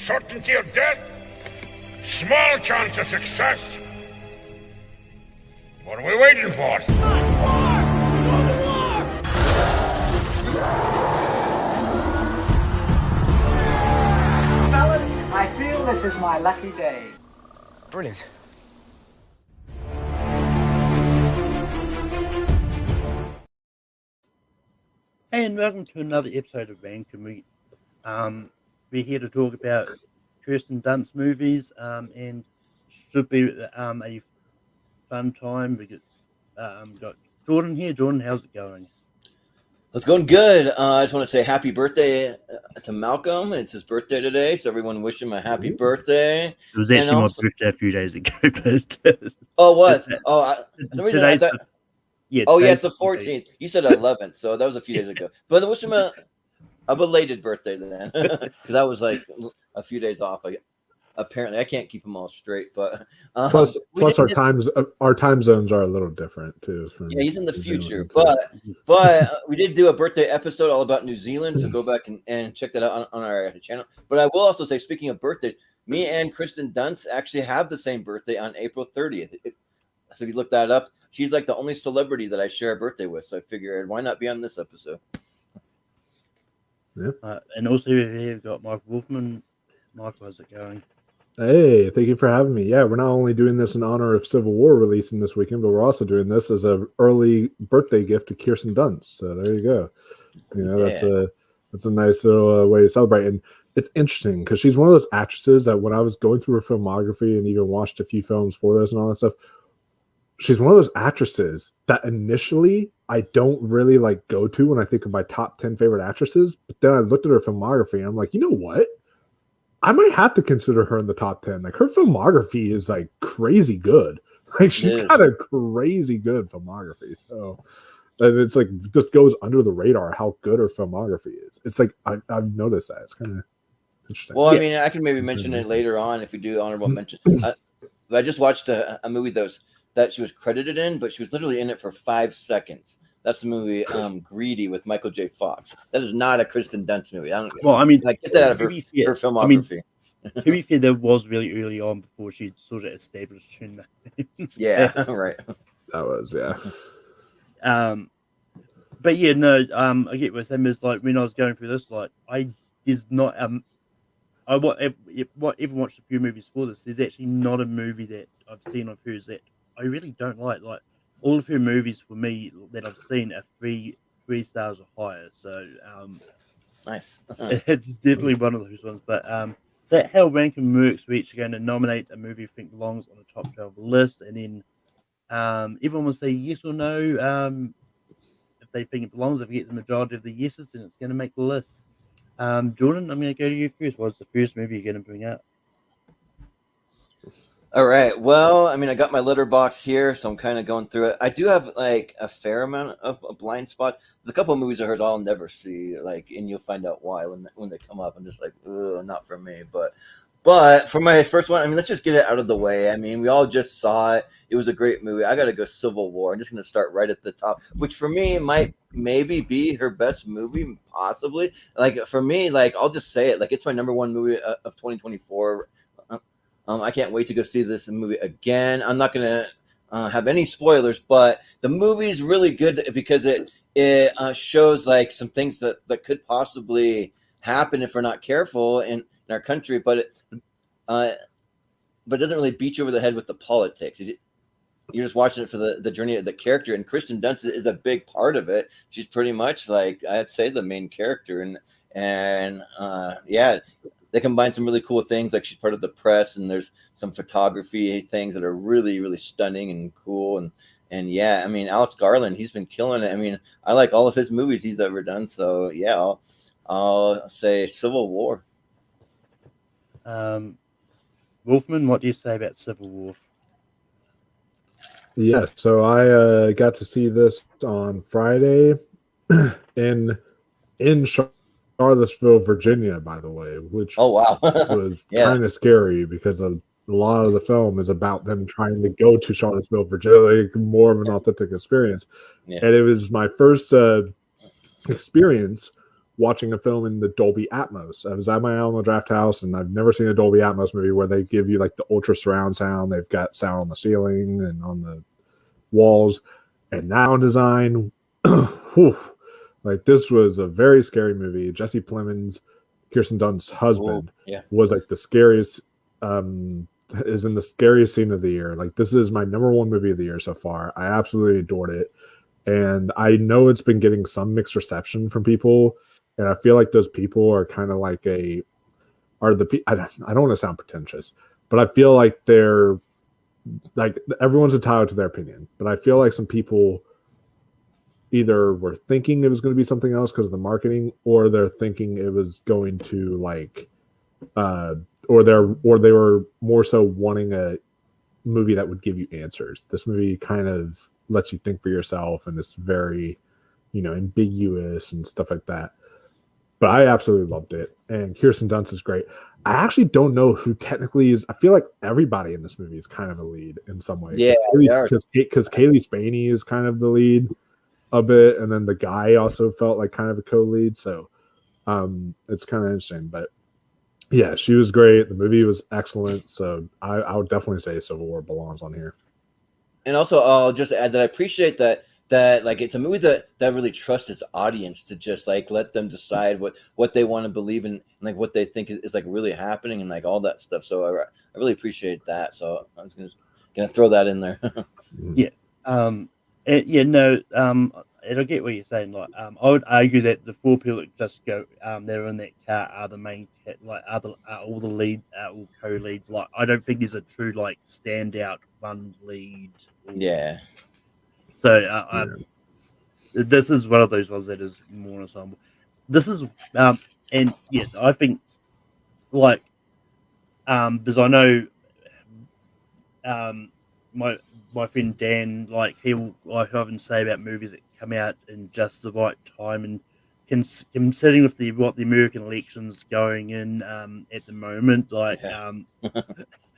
certainty of death, small chance of success. What are we waiting for? Fellas, I feel this is my lucky day. Brilliant. Hey, and welcome to another episode of Rankin. We're here to talk about Kirsten Dunst movies, and should be a fun time. We got Jordan here. Jordan, how's it going? It's going good. I just want to say happy birthday to Malcolm. It's his birthday today, so everyone wish him a happy birthday. It was actually my birthday a few days ago. But oh, what? For some reason I thought. It's the 14th. You said 11th, so that was a few days ago. But I wish him a belated birthday then, because that was like a few days off. Apparently, I can't keep them all straight. But plus our time zones are a little different too. He's in the future, but we did do a birthday episode all about New Zealand, so go back and check that out on our channel. But I will also say, speaking of birthdays, me and Kirsten Dunst actually have the same birthday on April 30th. So if you look that up, she's like the only celebrity that I share a birthday with. So I figured, why not be on this episode? Yeah. And also we've got Michael Wolfman. Michael, how's it going? Hey, thank you for having me. Yeah, we're not only doing this in honor of Civil War releasing this weekend, but we're also doing this as an early birthday gift to Kirsten Dunst. So there you go. That's a nice little way to celebrate. And it's interesting because she's one of those actresses that when I was going through her filmography and even watched a few films for this and all that stuff, she's one of those actresses that initially I don't really like go to when I think of my top 10 favorite actresses. But then I looked at her filmography and I'm like, you know what? I might have to consider her in the top 10. Like her filmography is like crazy good. Like she's got a crazy good filmography. So, and it's like just goes under the radar how good her filmography is. It's like I've noticed that. It's kind of interesting. Well, I mean, I can maybe mention it later on if we do honorable mention. I just watched a movie that she was credited in, but she was literally in it for 5 seconds. That's the movie Greedy with Michael J. Fox. That is not a Kristen Dunst movie. Get that out of her filmography. To be fair, that was really early on before she sort of established her name. Yeah, right. That was, yeah. But yeah, no, I get what Sam is like. When I was going through this, like, I even watched a few movies for this. There's actually not a movie that I've seen of hers that I really don't like. Like, all of her movies for me that I've seen are three stars or higher. So nice. It's definitely one of those ones. But that how Rankin works, we're each going to nominate a movie we think belongs on the top 12 list, and then everyone will say yes or no. If they think it belongs, if we get the majority of the yeses, then it's going to make the list. Jordan, I'm going to go to you first. What's the first movie you're going to bring up? All right. Well, I mean, I got my letterbox here, so I'm kind of going through it. I do have like a fair amount of blind spots. There's a couple of movies of hers I'll never see, and you'll find out why when they come up. I'm just like, ugh, not for me. But for my first one, I mean, let's just get it out of the way. I mean, we all just saw it. It was a great movie. I got to go Civil War. I'm just going to start right at the top, which for me might maybe be her best movie, possibly. Like for me, like I'll just say it, like it's my number one movie of 2024. I can't wait to go see this movie again. I'm not going to have any spoilers, but the movie is really good because it shows like some things that could possibly happen if we're not careful in our country, but it doesn't really beat you over the head with the politics. You're just watching it for the journey of the character, and Kirsten Dunst is a big part of it. She's pretty much like I'd say the main character, and they combine some really cool things, like she's part of the press, and there's some photography things that are really, really stunning and cool. And yeah, I mean, Alex Garland, he's been killing it. I mean, I like all of his movies he's ever done. So yeah, I'll say Civil War. Wolfman, what do you say about Civil War? Yeah, so I got to see this on Friday in Charlottesville, Virginia, by the way, which was kind of scary because a lot of the film is about them trying to go to Charlottesville, Virginia, like more of an authentic experience. Yeah. And it was my first experience watching a film in the Dolby Atmos. I was at my Alamo Draft House, and I've never seen a Dolby Atmos movie where they give you like the ultra surround sound. They've got sound on the ceiling and on the walls, and sound design. Whew, like this was a very scary movie. Jesse Plemons, Kirsten Dunst's husband, was like the scariest. Is in the scariest scene of the year. Like this is my number one movie of the year so far. I absolutely adored it, and I know it's been getting some mixed reception from people. And I feel like those people are kind of like I don't want to sound pretentious, but I feel like they're like everyone's entitled to their opinion. But I feel like some people either were thinking it was going to be something else because of the marketing, or they're thinking it was going to like, or they were more so wanting a movie that would give you answers. This movie kind of lets you think for yourself, and it's very, ambiguous and stuff like that. But I absolutely loved it, and Kirsten Dunst is great. I actually don't know who technically is. I feel like everybody in this movie is kind of a lead in some way. Yeah, because Kaylee Spaney is kind of the lead a bit, and then the guy also felt like kind of a co-lead. So it's kind of interesting. But yeah, she was great. The movie was excellent. So I would definitely say Civil War belongs on here. And also, I'll just add that I appreciate that like it's a movie that really trusts its audience to just like let them decide what they want to believe in and like what they think is like really happening and like all that stuff. So I really appreciate that. So I was gonna throw that in there. Yeah. And I get what you're saying. Like, I would argue that the four people that just go, they're in that car are the main, like, all the lead, all co-leads. Like, I don't think there's a true like standout one lead. Yeah. So this is one of those ones that is more ensemble. This is and yeah, I think like because I know my friend Dan, like he'll like often say about movies that come out in just the right time, and considering with what the American election's going in at the moment, like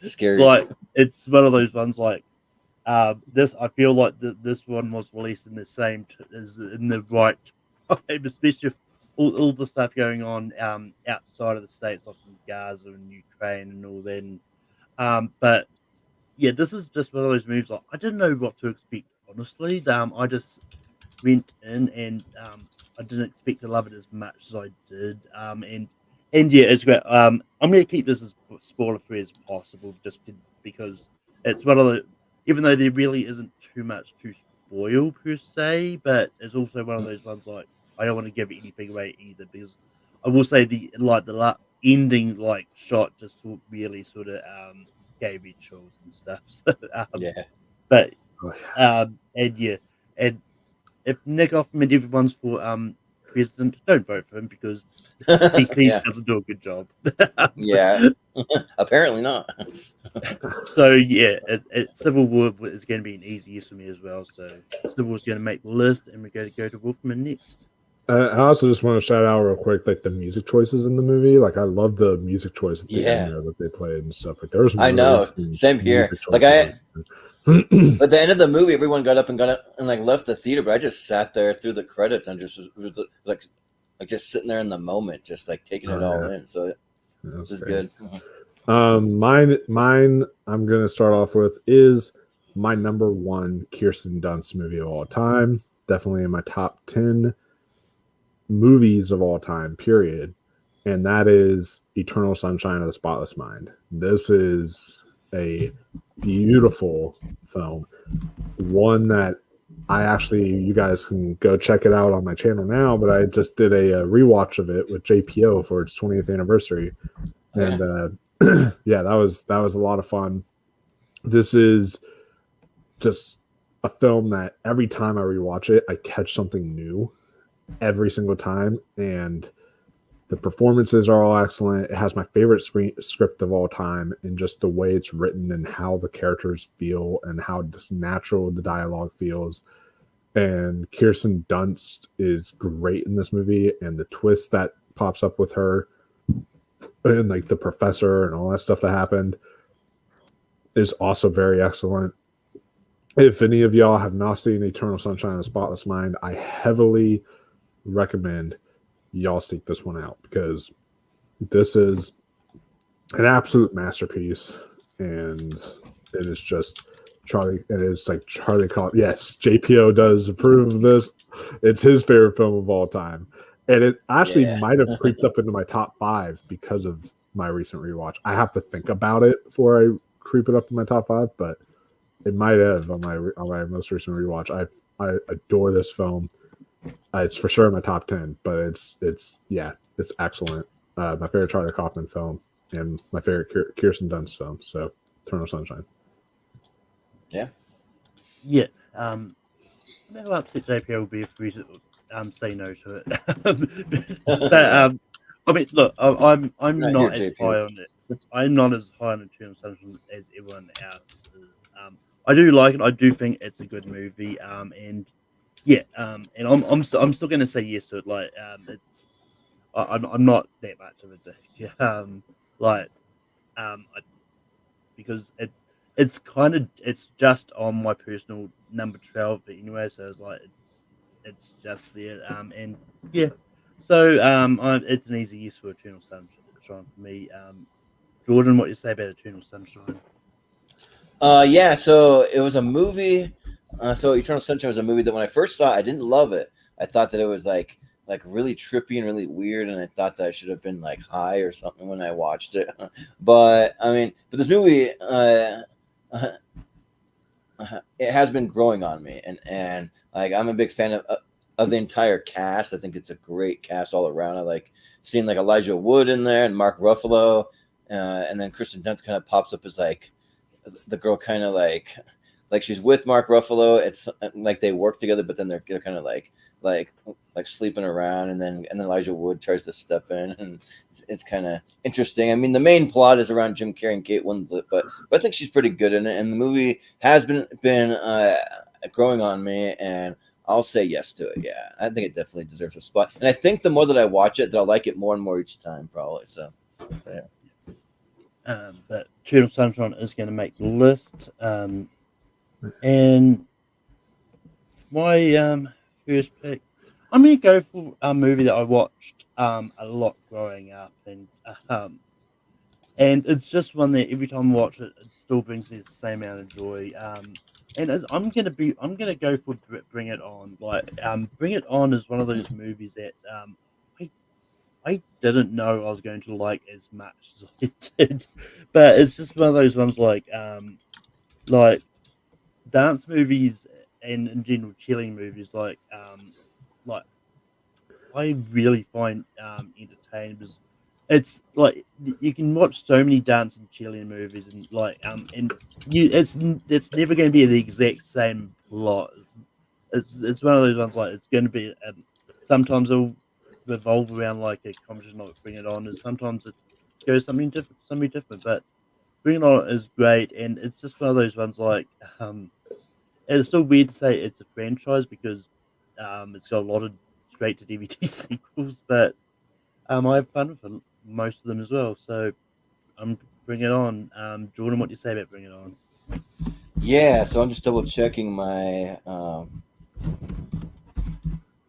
scary. Like it's one of those ones like this. I feel like this one was released in the same as in the right time, especially with all the stuff going on outside of the states, like in Gaza and Ukraine and all that. But yeah, this is just one of those movies. Like I didn't know what to expect, honestly. I just went in and I didn't expect to love it as much as I did. And yeah, it's great. I'm going to keep this as spoiler free as possible, just because it's one of the. Even though there really isn't too much to spoil per se, but it's also one of those ones like I don't want to give anything away either, because I will say the ending like shot just really sort of gave me chills and stuff. So, yeah. But and if Nick Offerman everyone's for president, don't vote for him because he clearly doesn't do a good job. Yeah, apparently not. So yeah, Civil War is going to be an easy yes for me as well. So Civil War is going to make the list, and we're going to go to Wolfman next. I also just want to shout out real quick, like the music choices in the movie. Like I love the music choice at the end there that they played and stuff. Like there was I know, same here. Like at the end of the movie, everyone got up and like left the theater, but I just sat there through the credits and just was like just sitting there in the moment, just like taking it all in. So it was good. Mine. I'm gonna start off with is my number one Kirsten Dunst movie of all time. Definitely in my top 10 movies of all time, period. And that is Eternal Sunshine of the Spotless Mind. This is a beautiful film. One that you guys can go check it out on my channel now, but I just did a rewatch of it with JPO for its 20th anniversary. And yeah, that was a lot of fun. This is just a film that every time I rewatch it, I catch something new every single time, and the performances are all excellent. It has my favorite script of all time, and just the way it's written and how the characters feel and how just natural the dialogue feels. And Kirsten Dunst is great in this movie, and the twist that pops up with her and like the professor and all that stuff that happened is also very excellent. If any of y'all have not seen Eternal Sunshine of the Spotless Mind, I heavily recommend y'all seek this one out, because this is an absolute masterpiece, and it is just Charlie. It is like Charlie Kaufman. Yes, JPO does approve of this. It's his favorite film of all time, and it actually might have creeped up into my top 5 because of my recent rewatch. I have to think about it before I creep it up in my top 5, but it might have on my most recent rewatch. I adore this film. It's for sure in my top 10, but it's excellent. My favorite Charlie Kaufman film and my favorite Kirsten Dunst film. So, Eternal Sunshine. Yeah. Yeah. How upset JPL will be if we say no to it. But I mean, look, I'm not as high on it. I'm not as high on Eternal Sunshine as everyone else is. I do like it. I do think it's a good movie. And yeah, and I'm still going to say yes to it. Like, I'm not that much of a dick. Because it's just on my personal number 12 anyway, so it's just there. And yeah, so it's an easy yes for Eternal Sunshine for me. Jordan, what do you say about Eternal Sunshine? Yeah, so it was a movie. So Eternal Sunshine was a movie that when I first saw it, I didn't love it. I thought that it was like really trippy and really weird, and I thought that I should have been like high or something when I watched it. But I mean, this movie, it has been growing on me, and like I'm a big fan of the entire cast. I think it's a great cast all around. I like seeing like Elijah Wood in there and Mark Ruffalo, and then Kristen Dunst kind of pops up as like the girl, kind of like she's with Mark Ruffalo. It's like they work together, but then they're kind of like sleeping around, and then Elijah Wood tries to step in, and it's kind of interesting. I mean, the main plot is around Jim Carrey and Kate Winslet, but I think she's pretty good in it, and the movie has been growing on me, and I'll say yes to it. Yeah, I think it definitely deserves a spot, and I think the more that I watch it, that I'll like it more and more each time, probably. So, yeah. But Eternal Sunshine is going to make the list. And my first pick, I'm going to go for a movie that I watched a lot growing up, and it's just one that every time I watch it, it still brings me the same amount of joy. And I'm gonna go for Bring It On. Like, Bring It On is one of those movies that I didn't know I was going to like as much as I did, but it's just one of those ones like dance movies and in general chilling movies like I really find entertaining, because it's like you can watch so many dance and chilling movies, and it's never going to be the exact same plot. It's one of those ones like it's going to be sometimes it'll revolve around like a competition like Bring It On, and sometimes it goes something different. But Bring It On is great, and it's just one of those ones like it's still weird to say it's a franchise because it's got a lot of straight to DVD sequels, but I have fun with most of them as well. So Bring It On. Jordan, what do you say about Bring It On? Yeah, so I'm just double checking my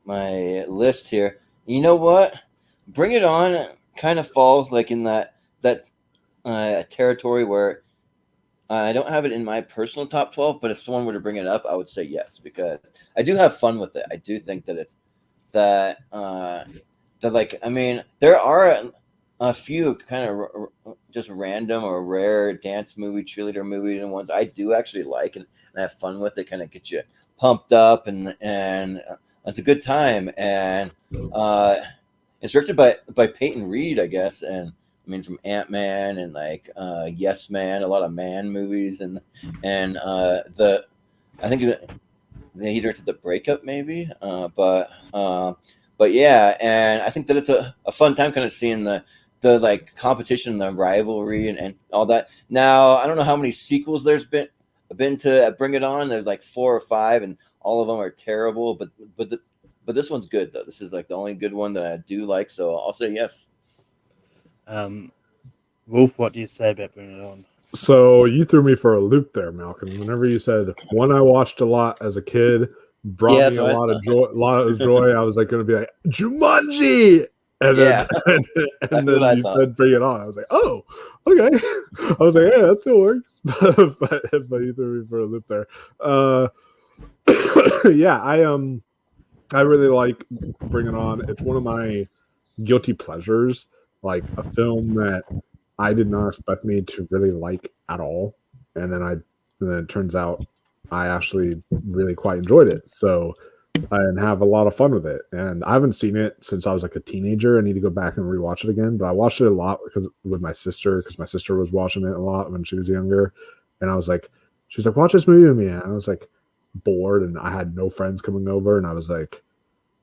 my list here. You know what? Bring It On kind of falls like in that territory where I don't have it in my personal top 12, but if someone were to bring it up, I would say yes, because I do have fun with it. I do think that it's that like, I mean, there are a few kind of just random or rare dance movie, cheerleader movie, and ones I do actually like and have fun with. They kind of get you pumped up, and it's a good time. And it's directed by Peyton Reed, I guess, and I mean, from Ant-Man and like Yes Man, a lot of man movies, and I think he directed The Breakup, maybe, but yeah, and I think that it's a fun time kind of seeing the like competition, the rivalry, and all that. Now, I don't know how many sequels there's been to Bring It On. There's like 4 or 5, and all of them are terrible, but this one's good though. This is like the only good one that I do like, so I'll say yes. Wolf, what do you say about Bring It On? So you threw me for a loop there, Malcolm. Whenever you said one I watched a lot as a kid brought Yeah, me that's a what I lot of thought. joy. I was like going to be like Jumanji, and then Yeah, and that's then what I you thought. said Bring It On. I was like, oh, okay. I was like, yeah, that still works. But you threw me for a loop there. Yeah, I really like Bring It On. It's one of my guilty pleasures, like a film that I did not expect me to really like at all, and then it turns out I actually really quite enjoyed it. So and have a lot of fun with it. And I haven't seen it since I was like a teenager. I need to go back and rewatch it again. But I watched it a lot with my sister, because my sister was watching it a lot when she was younger. And I was like, she's like, watch this movie with me. And I was like bored, and I had no friends coming over, and I was like,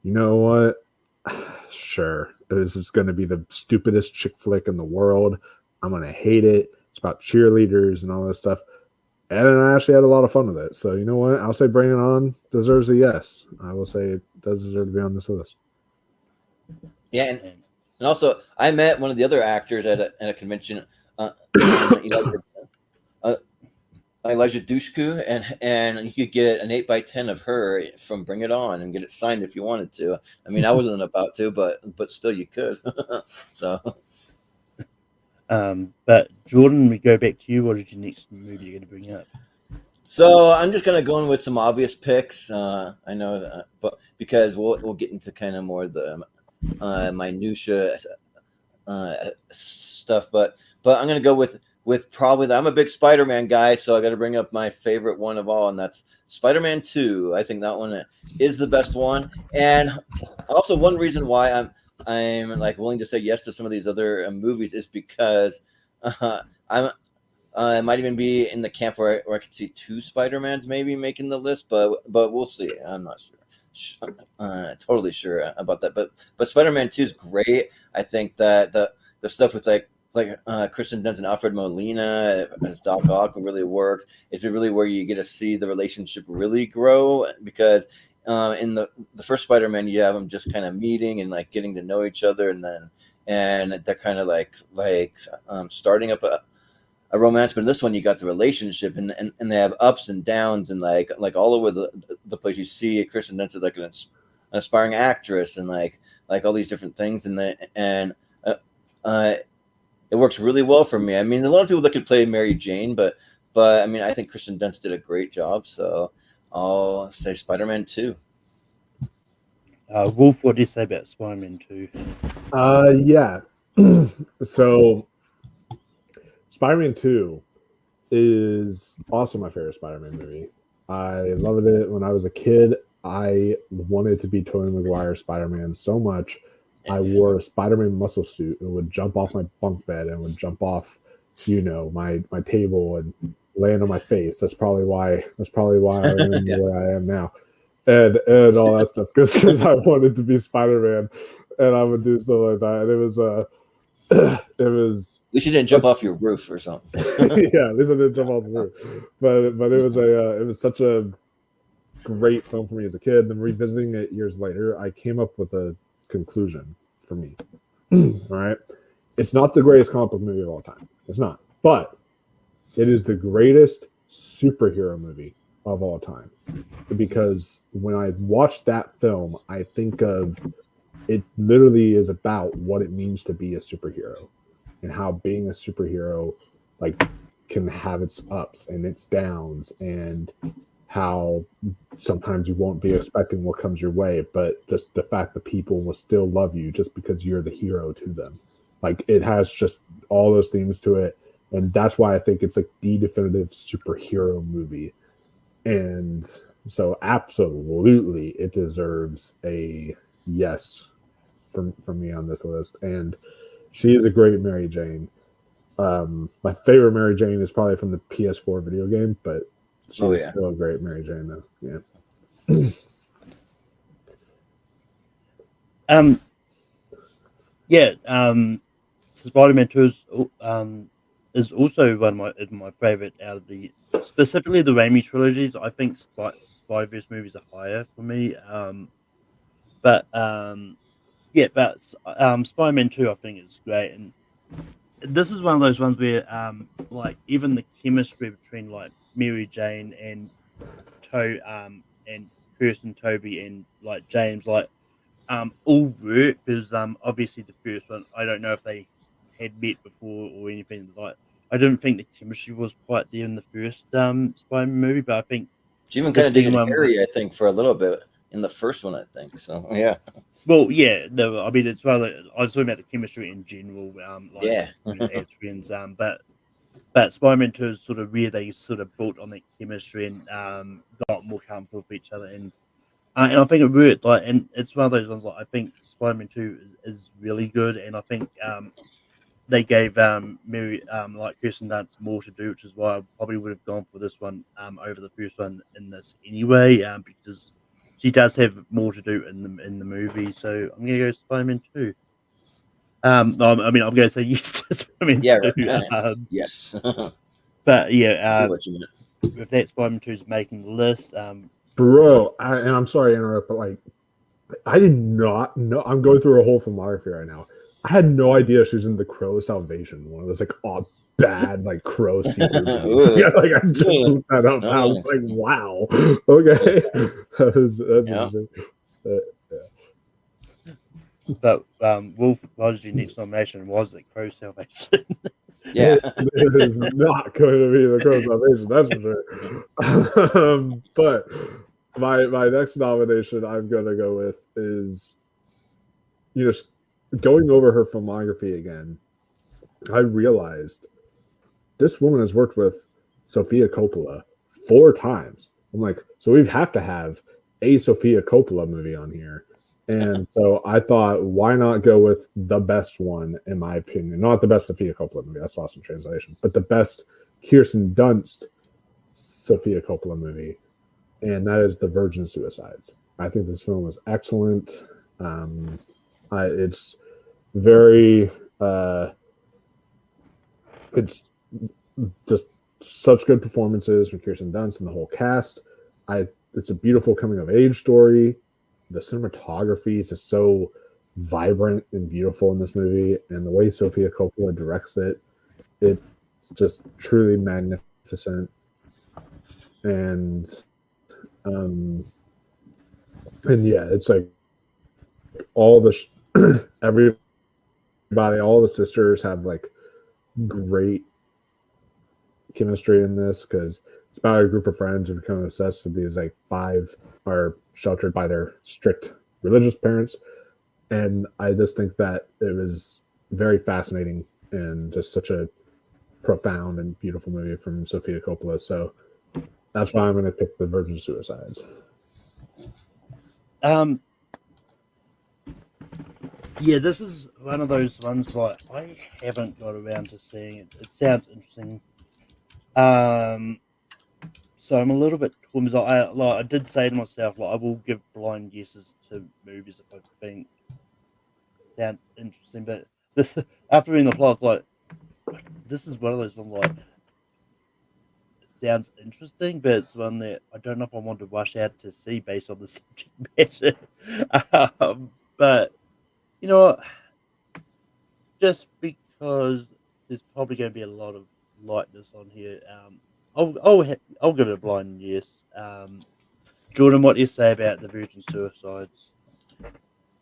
you know what? Sure. This is going to be the stupidest chick flick in the world. I'm going to hate it. It's about cheerleaders and all this stuff. And I actually had a lot of fun with it. So, you know what? I'll say Bring It On deserves a yes. I will say it does deserve to be on this list. Yeah, and also I met one of the other actors at a convention, Elijah Dushku, and you could get an 8x10 of her from Bring It On and get it signed if you wanted to. I mean, I wasn't about to, but still you could. So, But Jordan, we go back to you. What is your next movie you're going to bring up? so I'm just gonna go in with some obvious picks. I know, but because we'll get into kind of more of the minutia stuff, but I'm gonna go with probably I'm a big Spider-Man guy, so I got to bring up my favorite one of all, and that's Spider-Man 2. I think that one is the best one, and also one reason why I'm like willing to say yes to some of these other movies is because I might even be in the camp where I could see 2 Spider-Mans maybe making the list, but we'll see. I'm not sure. Totally sure about that. But Spider-Man 2 is great. I think that the stuff with like Kirsten Dunst and Alfred Molina as Doc Ock really works. It's really where you get to see the relationship really grow, because in the first Spider-Man, you have them just kind of meeting and like getting to know each other, and they're kind of like starting up a romance. But in this one, you got the relationship, and they have ups and downs, and like all over the place. You see Kirsten Dunst is like an aspiring actress, and like all these different things, and it works really well for me. I mean, a lot of people that could play Mary Jane, but I mean, I think Kirsten Dunst did a great job. So I'll say Spider-Man 2. Wolf, what do you say about Spider-Man 2? Yeah. So Spider-Man 2 is also my favorite Spider-Man movie. I loved it when I was a kid. I wanted to be Tobey Maguire's Spider-Man so much. I wore a Spider-Man muscle suit and would jump off my bunk bed and would jump off, my table and land on my face. That's probably why I am the way I am now, and all that stuff, because I wanted to be Spider-Man, and I would do stuff like that. And it was. We should didn't jump off your roof or something. Yeah, at least I didn't jump off the roof. But it was such a great film for me as a kid. And revisiting it years later, I came up with a conclusion for me. All right, it's not the greatest comic book movie of all time. It's not, but it is the greatest superhero movie of all time, because when I watch that film, I think of it literally is about what it means to be a superhero, and how being a superhero can have its ups and its downs, and how sometimes you won't be expecting what comes your way, but just the fact that people will still love you just because you're the hero to them. Like, it has just all those themes to it, and that's why I think it's like the definitive superhero movie. And so absolutely it deserves a yes from me on this list. And she is a great Mary Jane. My favorite Mary Jane is probably from the PS4 video game, but she's still a great Mary Jane though. Yeah. Spider-Man 2 is also one of my favorite out of specifically the Raimi trilogies. I think Spider-Verse movies are higher for me. But Spider-Man 2 I think is great, and this is one of those ones where like even the chemistry between like Mary Jane and Kirsten, Toby, and like James, like all work because obviously the first one, I don't know if they had met before or anything. Like I didn't think the chemistry was quite there in the first Spider-Man movie, but I think She even the kind of second dated one. Harry, I think, for a little bit in the first one, I think. So yeah, Well, yeah, no, I mean it's rather. I was talking about the chemistry in general, like yeah. as friends, but Spider-Man 2 is sort of where they sort of built on that chemistry and got more comfortable with each other, and I think it worked. Like, and it's one of those ones. Like, I think Spider-Man 2 is really good, and I think they gave Mary like Kirsten Dunst more to do, which is why I probably would have gone for this one over the first one in this anyway, because she does have more to do in the movie. So I'm gonna go Spider-Man 2. No, I mean I'm gonna say yes to Spider-Man Yeah, 2. right. Yes. But I yeah, knew what you meant. if that Spider-Man 2 is making the list, Bro, and I'm sorry to interrupt, but like, I did not know. I'm going through a whole filmography right now. I had no idea she was in the Crow Salvation, one of those like bad like Crow sequel movies. Ooh. Like, I just looked that up. And I was like, wow, okay, that's Yeah. interesting. but Wolf Prodigy next nomination was the Crow Salvation. Yeah. It is not going to be the Crow Salvation, that's for sure. But my next nomination I'm going to go with is, going over her filmography again, I realized this woman has worked with Sofia Coppola 4 times. I'm like, so we have to have a Sofia Coppola movie on here. And so I thought, why not go with the best one, in my opinion? Not the best Sofia Coppola movie, that's lost in translation, but the best Kirsten Dunst Sofia Coppola movie, and that is The Virgin Suicides. I think this film is excellent. It's very, it's just such good performances from Kirsten Dunst and the whole cast. It's a beautiful coming of age story. The cinematography is just so vibrant and beautiful in this movie, and the way Sofia Coppola directs it's just truly magnificent. And yeah, it's like all everybody, all the sisters have like great chemistry in this, because it's about a group of friends who become obsessed with these like 5 are sheltered by their strict religious parents. And I just think that it was very fascinating and just such a profound and beautiful movie from Sofia Coppola. So that's why I'm going to pick The Virgin Suicides. Yeah, this is one of those ones like I haven't got around to seeing it. It sounds interesting. So I'm a little bit torn. I did say to myself, like I will give blind guesses to movies if I think sounds interesting. But this, after reading the plot, it's like this is one of those ones like it sounds interesting, but it's one that I don't know if I want to rush out to see based on the subject matter. But you know what? Just because there's probably going to be a lot of lightness on here, I'll give it a blind yes. Jordan, what do you say about The Virgin Suicides?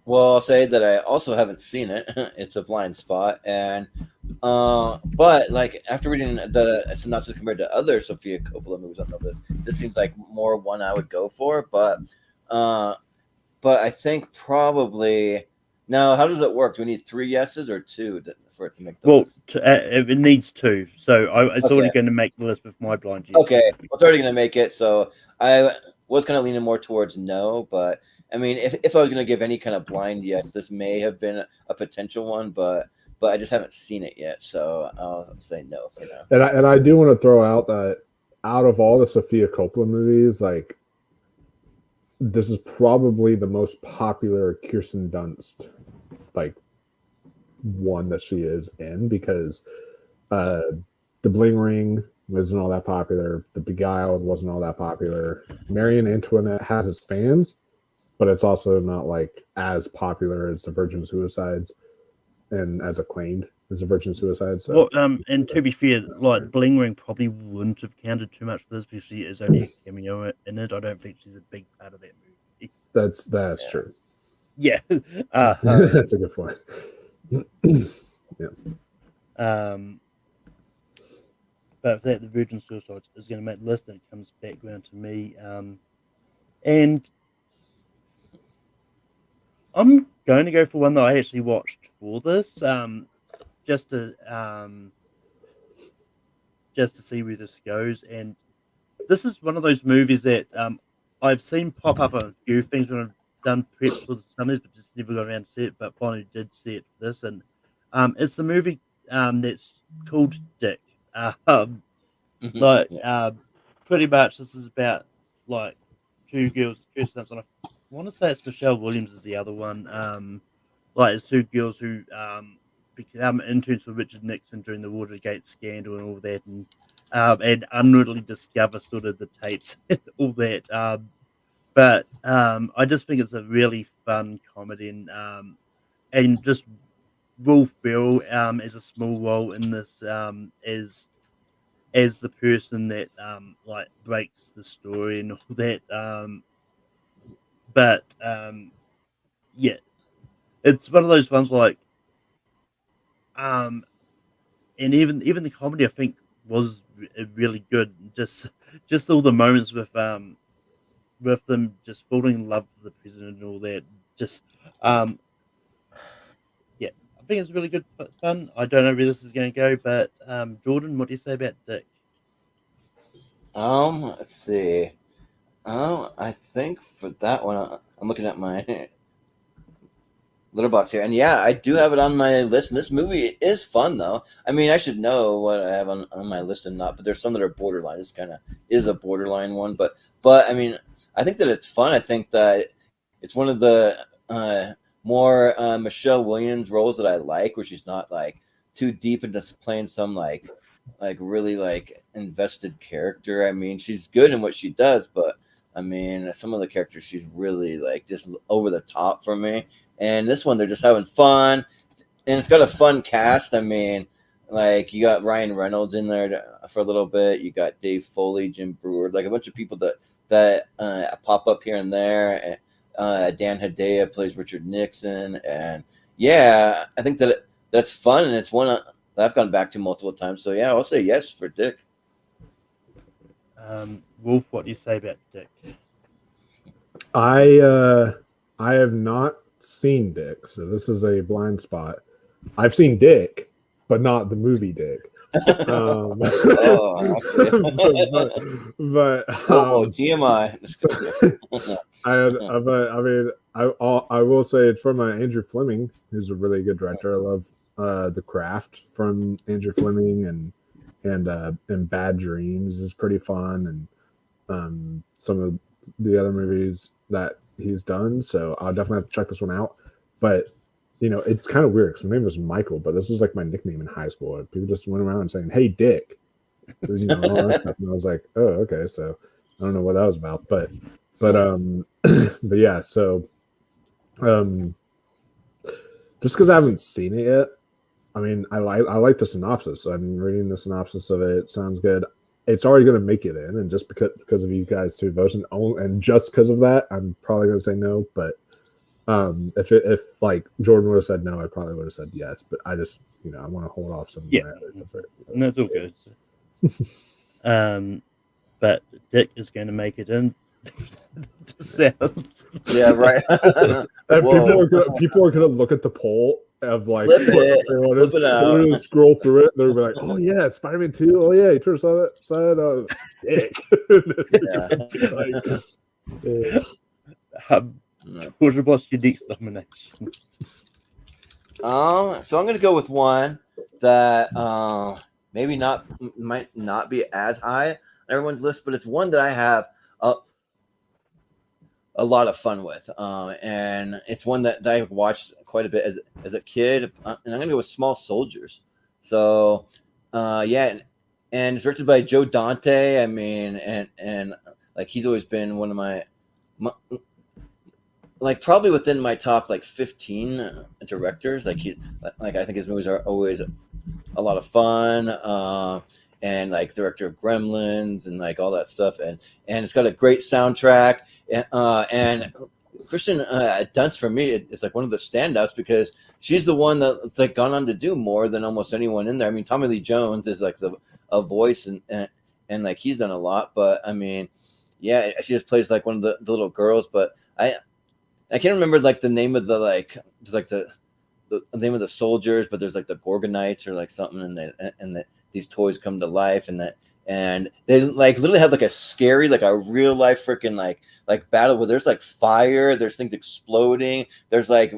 Well, I'll say that I also haven't seen it. It's a blind spot, and but like after reading the synopsis compared to other Sofia Coppola movies on the list, this seems like more one I would go for. But I think probably now, how does it work? Do we need 3 yeses or 2 for it to make the list? It needs 2, so it's already going to make the list with my blind yes. Okay, well, it's already going to make it. So I was kind of leaning more towards no, but I mean, if I was going to give any kind of blind yes, this may have been a potential one, but I just haven't seen it yet, so I'll say no for now. And I do want to throw out that out of all the Sofia Coppola movies, like this is probably the most popular Kirsten Dunst like one that she is in, because The Bling Ring wasn't all that popular. The Beguiled wasn't all that popular. Marion Antoinette has its fans, but it's also not like as popular as The Virgin Suicides and as acclaimed It's a virgin suicide. So and to be fair, like Bling Ring probably wouldn't have counted too much for this because she is only a cameo in it. I don't think she's a big part of that movie. that's true. Yeah, That's a good point. But that the Virgin Suicides is going to make the list, and it comes back around to me. And I'm going to go for one that I actually watched for this, just to see where this goes. And this is one of those movies that I've seen pop up on a few things when I've done prep for the summers, but just never got around to see it. But finally did see it for this, and it's a movie that's called Dick. Pretty much this is about like two girls. Kirsten Dunst, I want to say it's Michelle Williams is the other one. Like it's two girls who become interns for Richard Nixon during the Watergate scandal and all that, and unwittingly discover sort of the tapes and all that. But I just think it's a really fun comedy, and just Will Ferrell as a small role in this as the person that like breaks the story and all that. Yeah, it's one of those ones like and even the comedy I think was really good. Just all the moments with them just falling in love with the president and all that. Just yeah, I think it's really good fun. I don't know where this is going to go, but Jordan, what do you say about Dick? Let's see. I think for that one, I'm looking at my Letterboxd here, and yeah, I do have it on my list. And this movie is fun, though. I mean, I should know what I have on my list and not, but there's some that are borderline. This kind of is a borderline one, but I mean, I think that it's fun. I think that it's one of the more Michelle Williams roles that I like, where she's not like too deep into playing some like really like invested character. I mean, she's good in what she does, but I mean, some of the characters she's really like just over the top for me. And this one, they're just having fun, and it's got a fun cast. I mean, like you got Ryan Reynolds in there for a little bit. You got Dave Foley, Jim Brewer, like a bunch of people that pop up here and there. Dan Hedaya plays Richard Nixon, and yeah, I think that's fun, and it's one that I've gone back to multiple times. So yeah, I'll say yes for Dick. Wolf, what do you say about Dick? I have not seen Dick, so this is a blind spot. I've seen Dick, but not the movie Dick. TMI. I will say it's from Andrew Fleming, who's a really good director. I love The Craft from Andrew Fleming, and Bad Dreams is pretty fun, and some of the other movies that he's done. So I'll definitely have to check this one out. But you know, it's kind of weird because my name was Michael, but this was like my nickname in high school. People just went around saying, "Hey, Dick," you know, all that stuff. And I was like, "Oh, okay." So I don't know what that was about, but yeah. So just because I haven't seen it yet, I mean, I like the synopsis. I'm reading the synopsis of it. It sounds good. It's already going to make it in, and just because of you guys two votes, and just because of that, I'm probably going to say no. But if like Jordan would have said no, I probably would have said yes. But I just I want to hold off some. Yeah, that's all good. But Dick is going to make it in. Yeah, right. People are gonna look at the poll of like Flip it out. They're gonna scroll through it. They're gonna be like, "Oh yeah, Spider-Man 2. Oh yeah, he turns side Dick." What's your next nomination? So I'm gonna go with one that maybe might not be as high on everyone's list, but it's one that I have a lot of fun with, and it's one that I watched quite a bit as a kid, and I'm gonna go with Small Soldiers. So yeah, and it's directed by Joe Dante. I mean, and like he's always been one of my like probably within my top like 15 directors. Like I think his movies are always a lot of fun. And like director of Gremlins and like all that stuff, and it's got a great soundtrack. And Kristen Dunst for me is like one of the standouts because she's the one that's like gone on to do more than almost anyone in there. I mean, Tommy Lee Jones is like a voice and like he's done a lot, but I mean, yeah, she just plays like one of the little girls. But I can't remember like the name of the like just like the name of the soldiers, but there's like the Gorgonites or like something, and these toys come to life, and they like literally have like a scary, like a real life freaking like battle where there's like fire, there's things exploding, there's like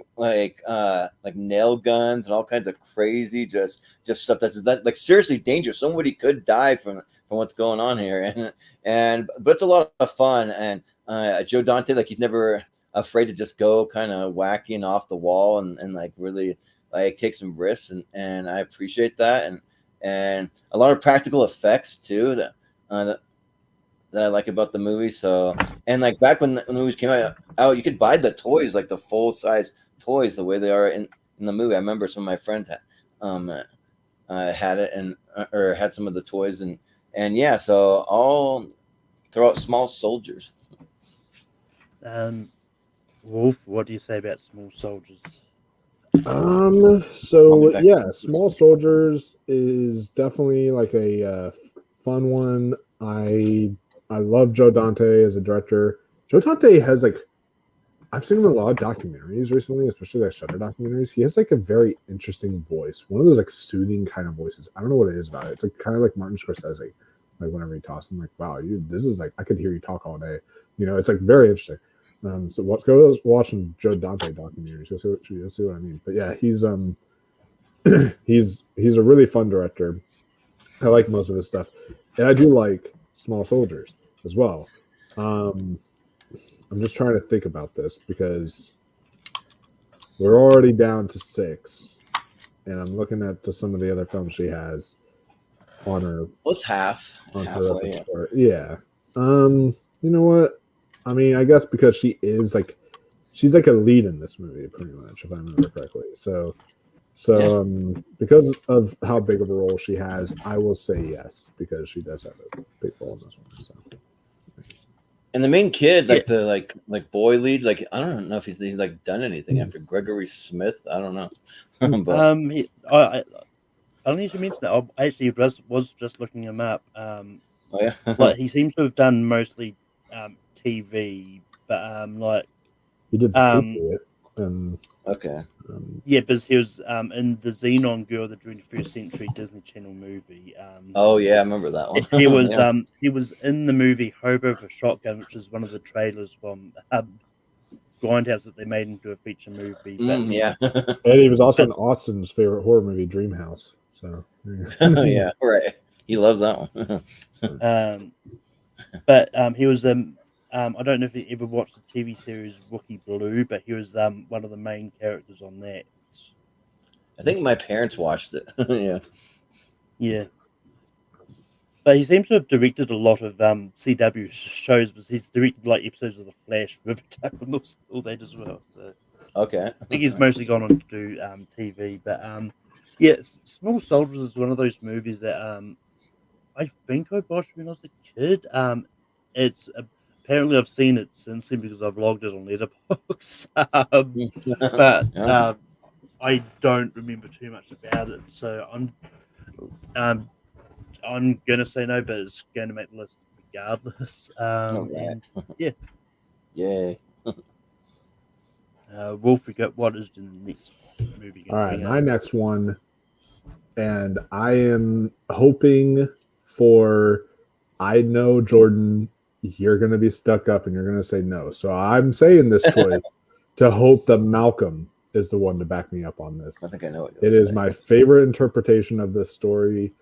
nail guns and all kinds of crazy just stuff that's like seriously dangerous. Somebody could die from what's going on here, but it's a lot of fun. And Joe Dante, like he's never afraid to just go kind of wacky and off the wall and like really like take some risks, and I appreciate that, and a lot of practical effects too that I like about the movie. So, and like back when the movies came out, you could buy the toys, like the full size toys, the way they are in the movie. I remember some of my friends had it or had some of the toys, and yeah. So I'll throw out Small Soldiers. Wolf, what do you say about Small Soldiers? So yeah, Small Soldiers is definitely like a fun one. I love Joe Dante as a director. Joe Dante has like, I've seen him in a lot of documentaries recently, especially like Shutter documentaries. He has like a very interesting voice, one of those like soothing kind of voices. I don't know what it is about it. It's like kind of like Martin Scorsese. Like whenever he talks, I'm like, wow, this is like I could hear you talk all day. You know, it's like very interesting. So let's go watch some Joe Dante documentaries. You'll see what I mean. But yeah, he's he's a really fun director. I like most of his stuff, and I do like Small Soldiers as well. I'm just trying to think about this because we're already down to 6, and I'm looking at some of the other films she has on her. What's half? On her repertoire. Yeah. You know what? I mean, I guess because she's like a lead in this movie, pretty much, if I remember correctly. So because of how big of a role she has, I will say yes, because she does have a big role in this one. So. And the main kid, like the like boy lead, like I don't know if he's like done anything after Gregory Smith. I don't know. But, I don't need to mention that. I actually was just looking him up. oh yeah, like he seems to have done mostly TV, but like he did the Patriot. Okay. Yeah, because he was in the Xenon Girl, the 21st Century Disney Channel movie. Oh yeah, I remember that one. He was yeah. He was in the movie Hobo for Shotgun, which is one of the trailers from Grindhouse that they made into a feature movie. Yeah. And he was also in Austin's favorite horror movie, Dreamhouse. So yeah, right. He loves that one. But he was I don't know if you ever watched the TV series Rookie Blue, but he was one of the main characters on that. I think my parents watched it. Yeah. Yeah. But he seems to have directed a lot of CW shows, but he's directed like episodes of The Flash, Riverdale, and all that as well. So okay. I think he's mostly gone on to do TV. But yeah, Small Soldiers is one of those movies that I think I watched when I was a kid. It's apparently I've seen it since then because I've logged it on Letterboxd. But I don't remember too much about it, so I'm gonna say no, but it's going to make the list regardless. And, yeah. Yay. We'll forget what is the next movie. All right, my next one, and I am hoping for. I know, Jordan, you're going to be stuck up and you're going to say no. So I'm saying this choice to hope that Malcolm is the one to back me up on this. I think I know what it is. My favorite interpretation of this story.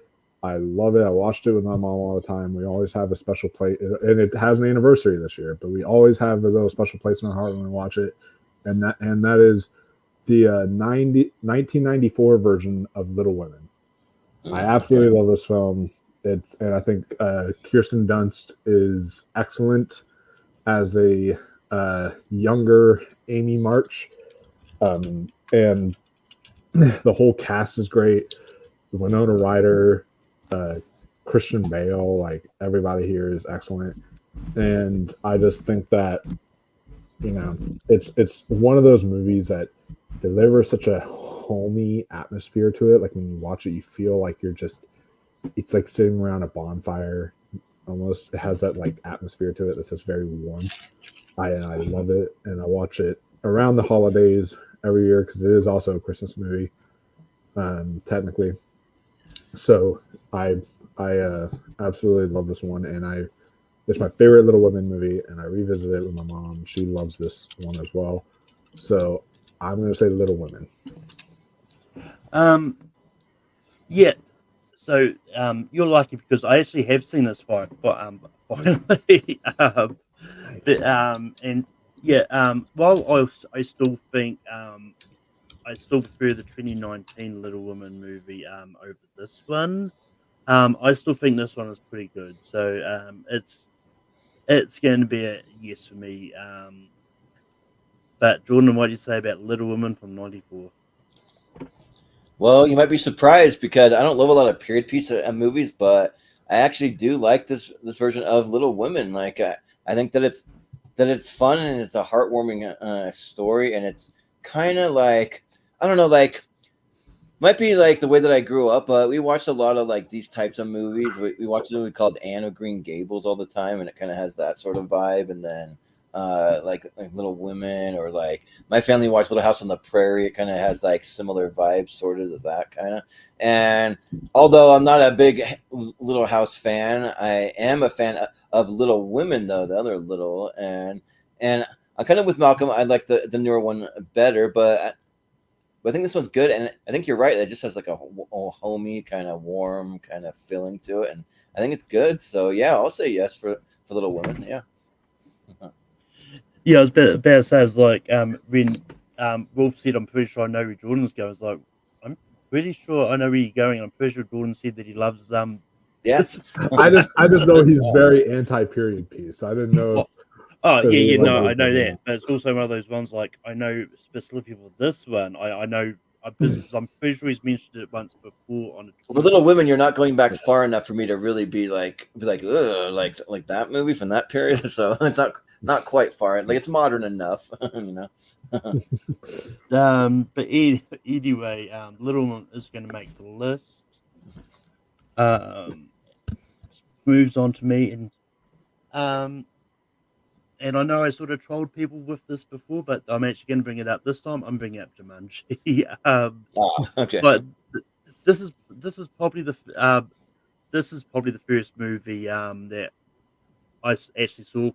I love it. I watched it with my mom all the time. We always have a special place, and it has an anniversary this year, but we always have a little special place in our heart when we watch it. And that is the 1994 version of Little Women. I absolutely love this film. And I think Kirsten Dunst is excellent as a younger Amy March, and the whole cast is great. Winona Ryder, Christian Bale, like everybody here is excellent, and I just think that it's one of those movies that delivers such a homey atmosphere to it. Like when you watch it, you feel like it's like sitting around a bonfire almost. It has that like atmosphere to it that's just very warm. I love it, and I watch it around the holidays every year because it is also a Christmas movie, technically. So I absolutely love this one, and it's my favorite Little Women movie, and I revisit it with my mom. She loves this one as well. So I'm going to say Little Women. Yeah. So you're lucky because I actually have seen this finally. And yeah. While I still think I still prefer the 2019 Little Women movie over this one. I still think this one is pretty good. So it's going to be a yes for me. But Jordan, what do you say about Little Women from '94? Well, you might be surprised because I don't love a lot of period piece movies, but I actually do like this version of Little Women. Like I think that it's fun and it's a heartwarming story, and it's kind of like I don't know, like might be like the way that I grew up. We watched a lot of like these types of movies. We watched a movie called Anne of Green Gables all the time, and it kind of has that sort of vibe. And then like Little Women, or like my family watched Little House on the Prairie. It kind of has like similar vibes, sort of that kind of. And although I'm not a big Little House fan, I am a fan of Little Women, though the other Little, and I'm kind of with Malcolm. I like the newer one better, but I think this one's good, and I think you're right. It just has like a homey, kind of warm, kind of feeling to it, and I think it's good. So yeah, I'll say yes for Little Women. Yeah. Yeah, I was about to say, I was like, when Wolf said, I'm pretty sure I know where Jordan's going. I was like, I'm pretty sure I know where you're going. I'm pretty sure Jordan said that he loves Yeah. this- I just know he's very anti-period piece. I didn't know. Oh Because yeah, he no, loves I know those that, but it's also one of those ones like I know specifically for this one. I know because I'm pretty sure he's mentioned it once before on a For Little Women, you're not going back far enough for me to really be like, ugh, like that movie from that period. So it's not quite far. Like it's modern enough, you know. But anyway, Little One is going to make the list. Moves on to me, and I know I sort of trolled people with this before, but I'm actually going to bring it up this time. I'm bringing up Jumanji. Okay. But this is probably the first movie that I actually saw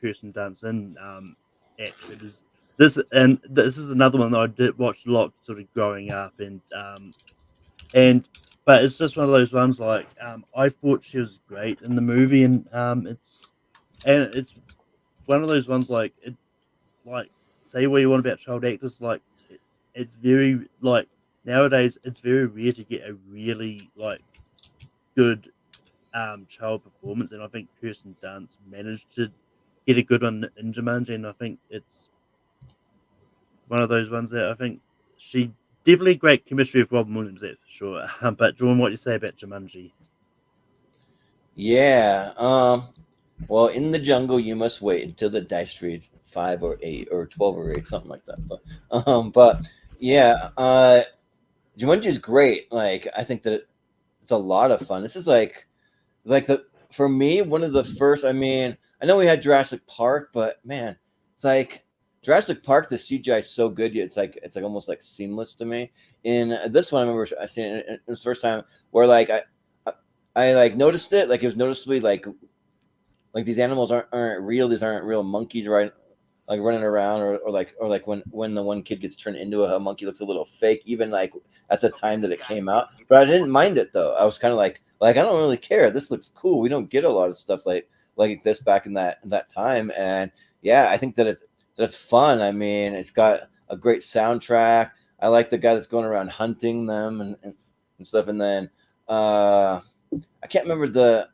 Kirsten Dunst in. Actually, this is another one that I did watch a lot, sort of growing up, and but it's just one of those ones like I thought she was great in the movie, and it's one of those ones like say what you want about child actors, like it's very like nowadays it's very rare to get a really like good child performance, and I think Kirsten Dunst managed to get a good one in Jumanji, and I think it's one of those ones that I think she definitely great chemistry with Robin Williams, that's for sure. But Jordan, what do you say about Jumanji? Yeah. Well, in the jungle, you must wait until the dice reads 5 or 8 or 12 or 8, something like that. But yeah. Jumanji is great. Like I think that it's a lot of fun. This is like the for me one of the first. I mean, I know we had Jurassic Park, but man, it's like Jurassic Park. The CGI is so good. It's like almost like seamless to me. In this one, I remember I seen it the first time where like I like noticed it. Like it was noticeably like these animals aren't real. These aren't real monkeys, right? Like running around, or like when the one kid gets turned into a monkey, looks a little fake, even like at the time that it came out. But I didn't mind it though. I was kind of like I don't really care. This looks cool. We don't get a lot of stuff like this back in that time. And yeah, I think that it's fun. I mean, it's got a great soundtrack. I like the guy that's going around hunting them and stuff. And then I can't remember the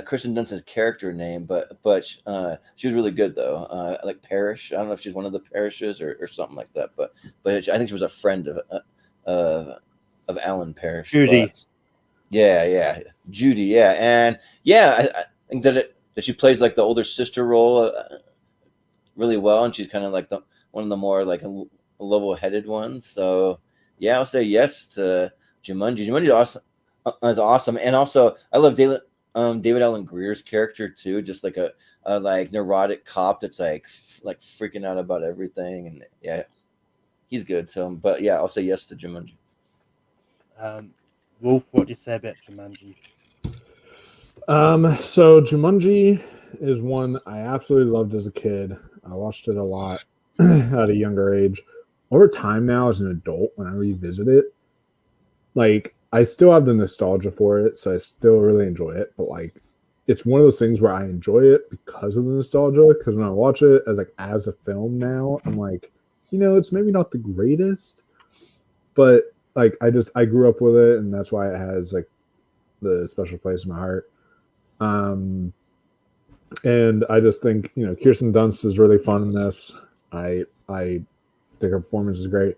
Kirsten Dunst's character name, but she was really good though. Like Parrish, I don't know if she's one of the Parishes or something like that, but I think she was a friend of Alan Parrish. Judy. But yeah, Judy, yeah, and yeah, I think that she plays like the older sister role really well, and she's kind of like one of the more like level-headed ones. So yeah, I'll say yes to Jumanji. Jumanji is awesome, and also I love David Allen Greer's character too, just like a like neurotic cop that's like freaking out about everything, and yeah, he's good. So, but yeah, I'll say yes to Jumanji. Wolf, what do you say about Jumanji? So Jumanji is one I absolutely loved as a kid. I watched it a lot at a younger age. Over time now, as an adult, when I revisit it, like I still have the nostalgia for it, so I still really enjoy it. But like, it's one of those things where I enjoy it because of the nostalgia. Because when I watch it as a film now, I'm like, it's maybe not the greatest, but like I grew up with it, and that's why it has like the special place in my heart. And I just think Kirsten Dunst is really fun in this. I think her performance is great.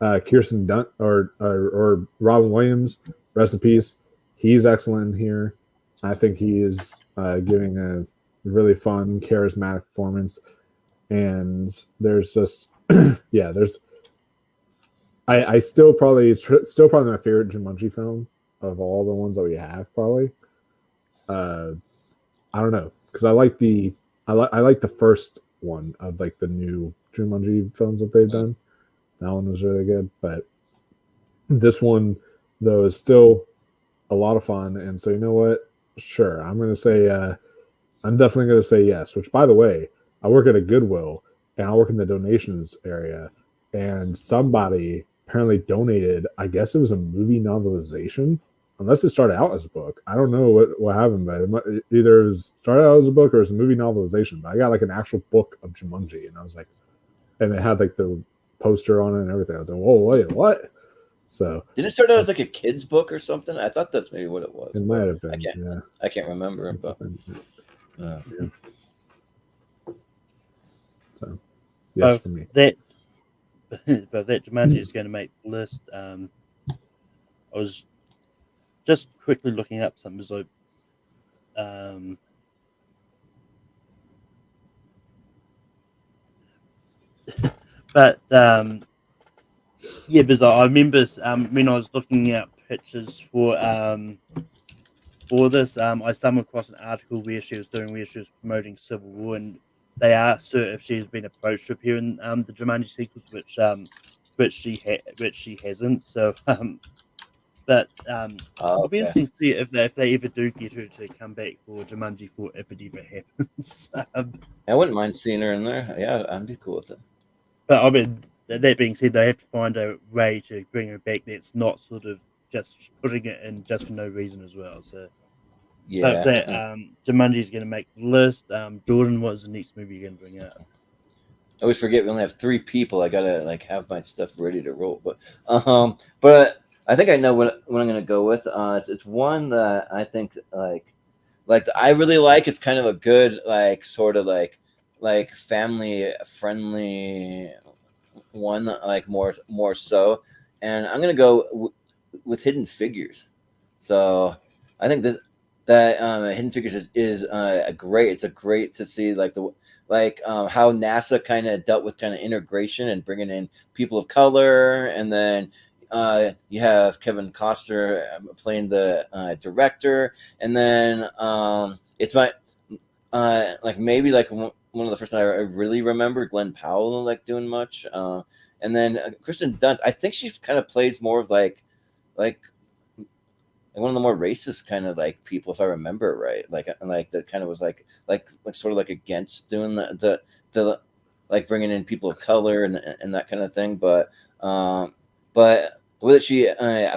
Kirsten Dunst or Robin Williams, rest in peace. He's excellent in here. I think he is giving a really fun, charismatic performance. And there's just I still probably it's still probably my favorite Jumanji film of all the ones that we have probably. I don't know because I like the first one of like the new Jumanji films that they've done. That one was really good, but this one though is still a lot of fun. And so you know what? Sure, I'm definitely gonna say yes. Which, by the way, I work at a Goodwill and I work in the donations area, and somebody apparently donated. I guess it was a movie novelization. Unless it started out as a book. I don't know what happened, but either it was started out as a book or it was a movie novelization. But I got like an actual book of Jumanji, and I was like, and it had like the poster on it and everything. I was like, whoa, wait, what? So did it start out as like a kid's book or something? I thought that's maybe what it was. It might have been. I can't remember. But yeah. So yes, for me. But that Jumanji is going to make the list. I was just quickly looking up something. So, but yeah, because I remember when I was looking at pictures for this, I stumbled across an article where she was promoting Civil War, and they asked her if she's been approached to appear in the Jumanji sequels, which she hasn't. So but it'll be interesting to see if they ever do get her to come back for Jumanji 4 if it ever happens. I wouldn't mind seeing her in there. Yeah, I'd be cool with it. But I mean, that being said, they have to find a way to bring her back that's not sort of just putting it in just for no reason as well. So yeah, hope that Jumanji is going to make the list. Jordan, what's the next movie you're going to bring out? I always forget we only have 3 people. I gotta like have my stuff ready to roll. But I think I know what I'm gonna go with. It's one that I think like I really like. It's kind of a good like sort of like family friendly one, like more so. And I'm gonna go with Hidden Figures. So I think that Hidden Figures is a great. It's a great to see like how NASA kind of dealt with kind of integration and bringing in people of color, and then you have Kevin Costner playing the director, and then it's my like maybe like one of the first times I really remember Glenn Powell like doing much, and then Kirsten Dunst. I think she kind of plays more of like one of the more racist kind of like people, if I remember right. Like that kind of was like sort of like against doing the like bringing in people of color and that kind of thing. But with it, she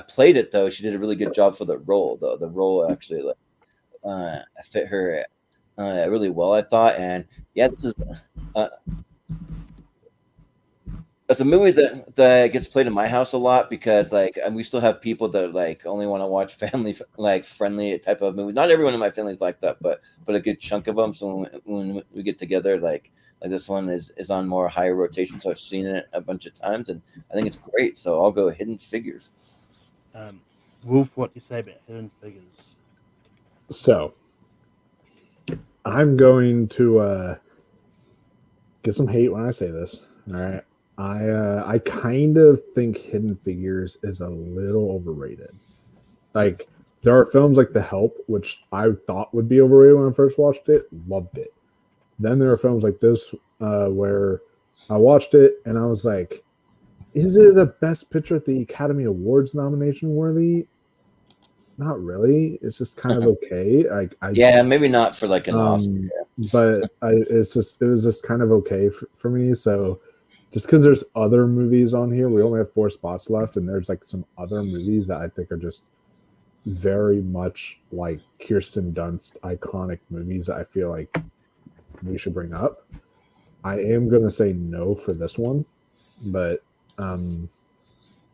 played it though. She did a really good job for the role though. The role actually fit her really well, I thought. And yeah, this is It's a movie that gets played in my house a lot because and we still have people that only want to watch family friendly type of movie. Not everyone in my family is like that, but a good chunk of them. So when we get together, like this one is on more higher rotation. So I've seen it a bunch of times, and I think it's great. So I'll go Hidden Figures. Wolf, what do you say about Hidden Figures? So I'm going to get some hate when I say this. All right. I kind of think Hidden Figures is a little overrated. Like, there are films like The Help, which I thought would be overrated when I first watched it, loved it. Then there are films like this where I watched it and I was like, is it a Best Picture at the Academy Awards nomination worthy? Not really. It's just kind of okay. Yeah, maybe not for an Oscar. But it was just kind of okay for me. So just because there's other movies on here, we only have 4 spots left, and there's some other movies that I think are just very much like Kirsten Dunst iconic movies that I feel like we should bring up. I am gonna say no for this one, but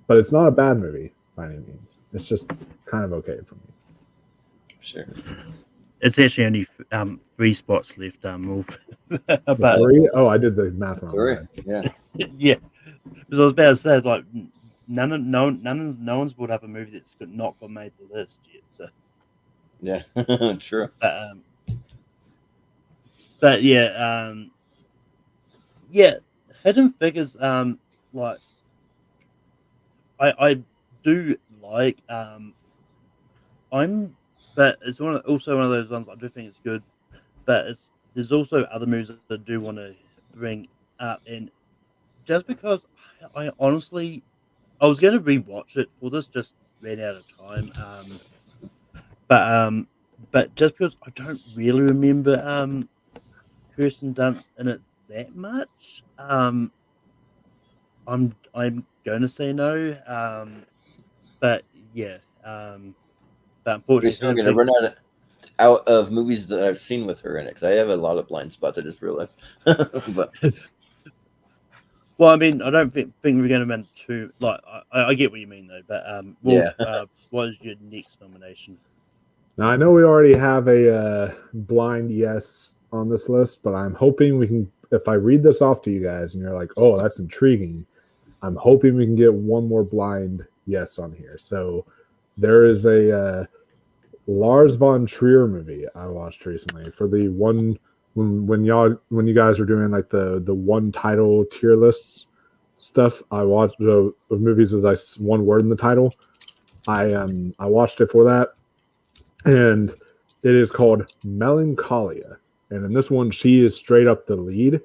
it's not a bad movie by any means. It's just kind of okay for me. Sure. It's actually only 3 spots left. Wolf. But 3? Oh, I did the math wrong. 3. Yeah. Yeah, because I was about to say, it's like no one's brought up a movie that's not got made the list yet. So yeah, true. But yeah, Hidden Figures. Like I do like. But it's also one of those ones I do think it's good. But there's also other movies that I do want to bring up, and just because I honestly, I was going to rewatch it for this, just ran out of time. But just because I don't really remember Kirsten Dunst in it that much, I'm going to say no. But yeah, but unfortunately, We're going to run out of movies that I've seen with her in it, because I have a lot of blind spots. I just realized. But well, I mean, I don't think we're going to run too. Like, I get what you mean though. But Wolf, what is your next nomination? Now I know we already have a blind yes on this list, but I'm hoping we can. If I read this off to you guys and you're like, "Oh, that's intriguing," I'm hoping we can get one more blind yes on here. So there is a Lars von Trier movie I watched recently for the one when you guys were doing the one title tier lists stuff. I watched the movies with one word in the title. I watched it for that, and it is called Melancholia. And in this one, she is straight up the lead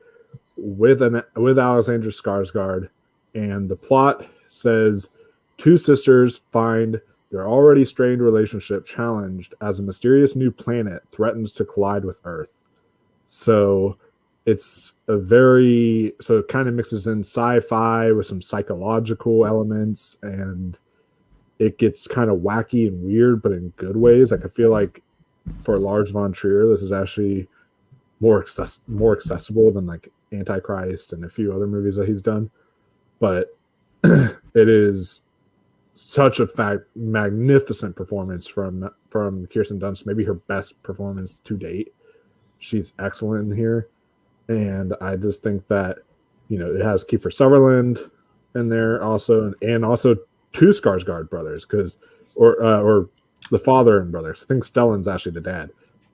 with Alexandra Skarsgård, and the plot says 2 sisters find their already strained relationship challenged as a mysterious new planet threatens to collide with Earth. So it kind of mixes in sci-fi with some psychological elements, and it gets kind of wacky and weird, but in good ways. I feel like for Lars von Trier, this is actually more accessible than Antichrist and a few other movies that he's done. But it is such a magnificent performance from Kirsten Dunst, maybe her best performance to date. She's excellent in here, and I just think that it has Kiefer Sutherland in there also, and also 2 Skarsgård brothers, or the father and brothers. I think Stellan's actually the dad,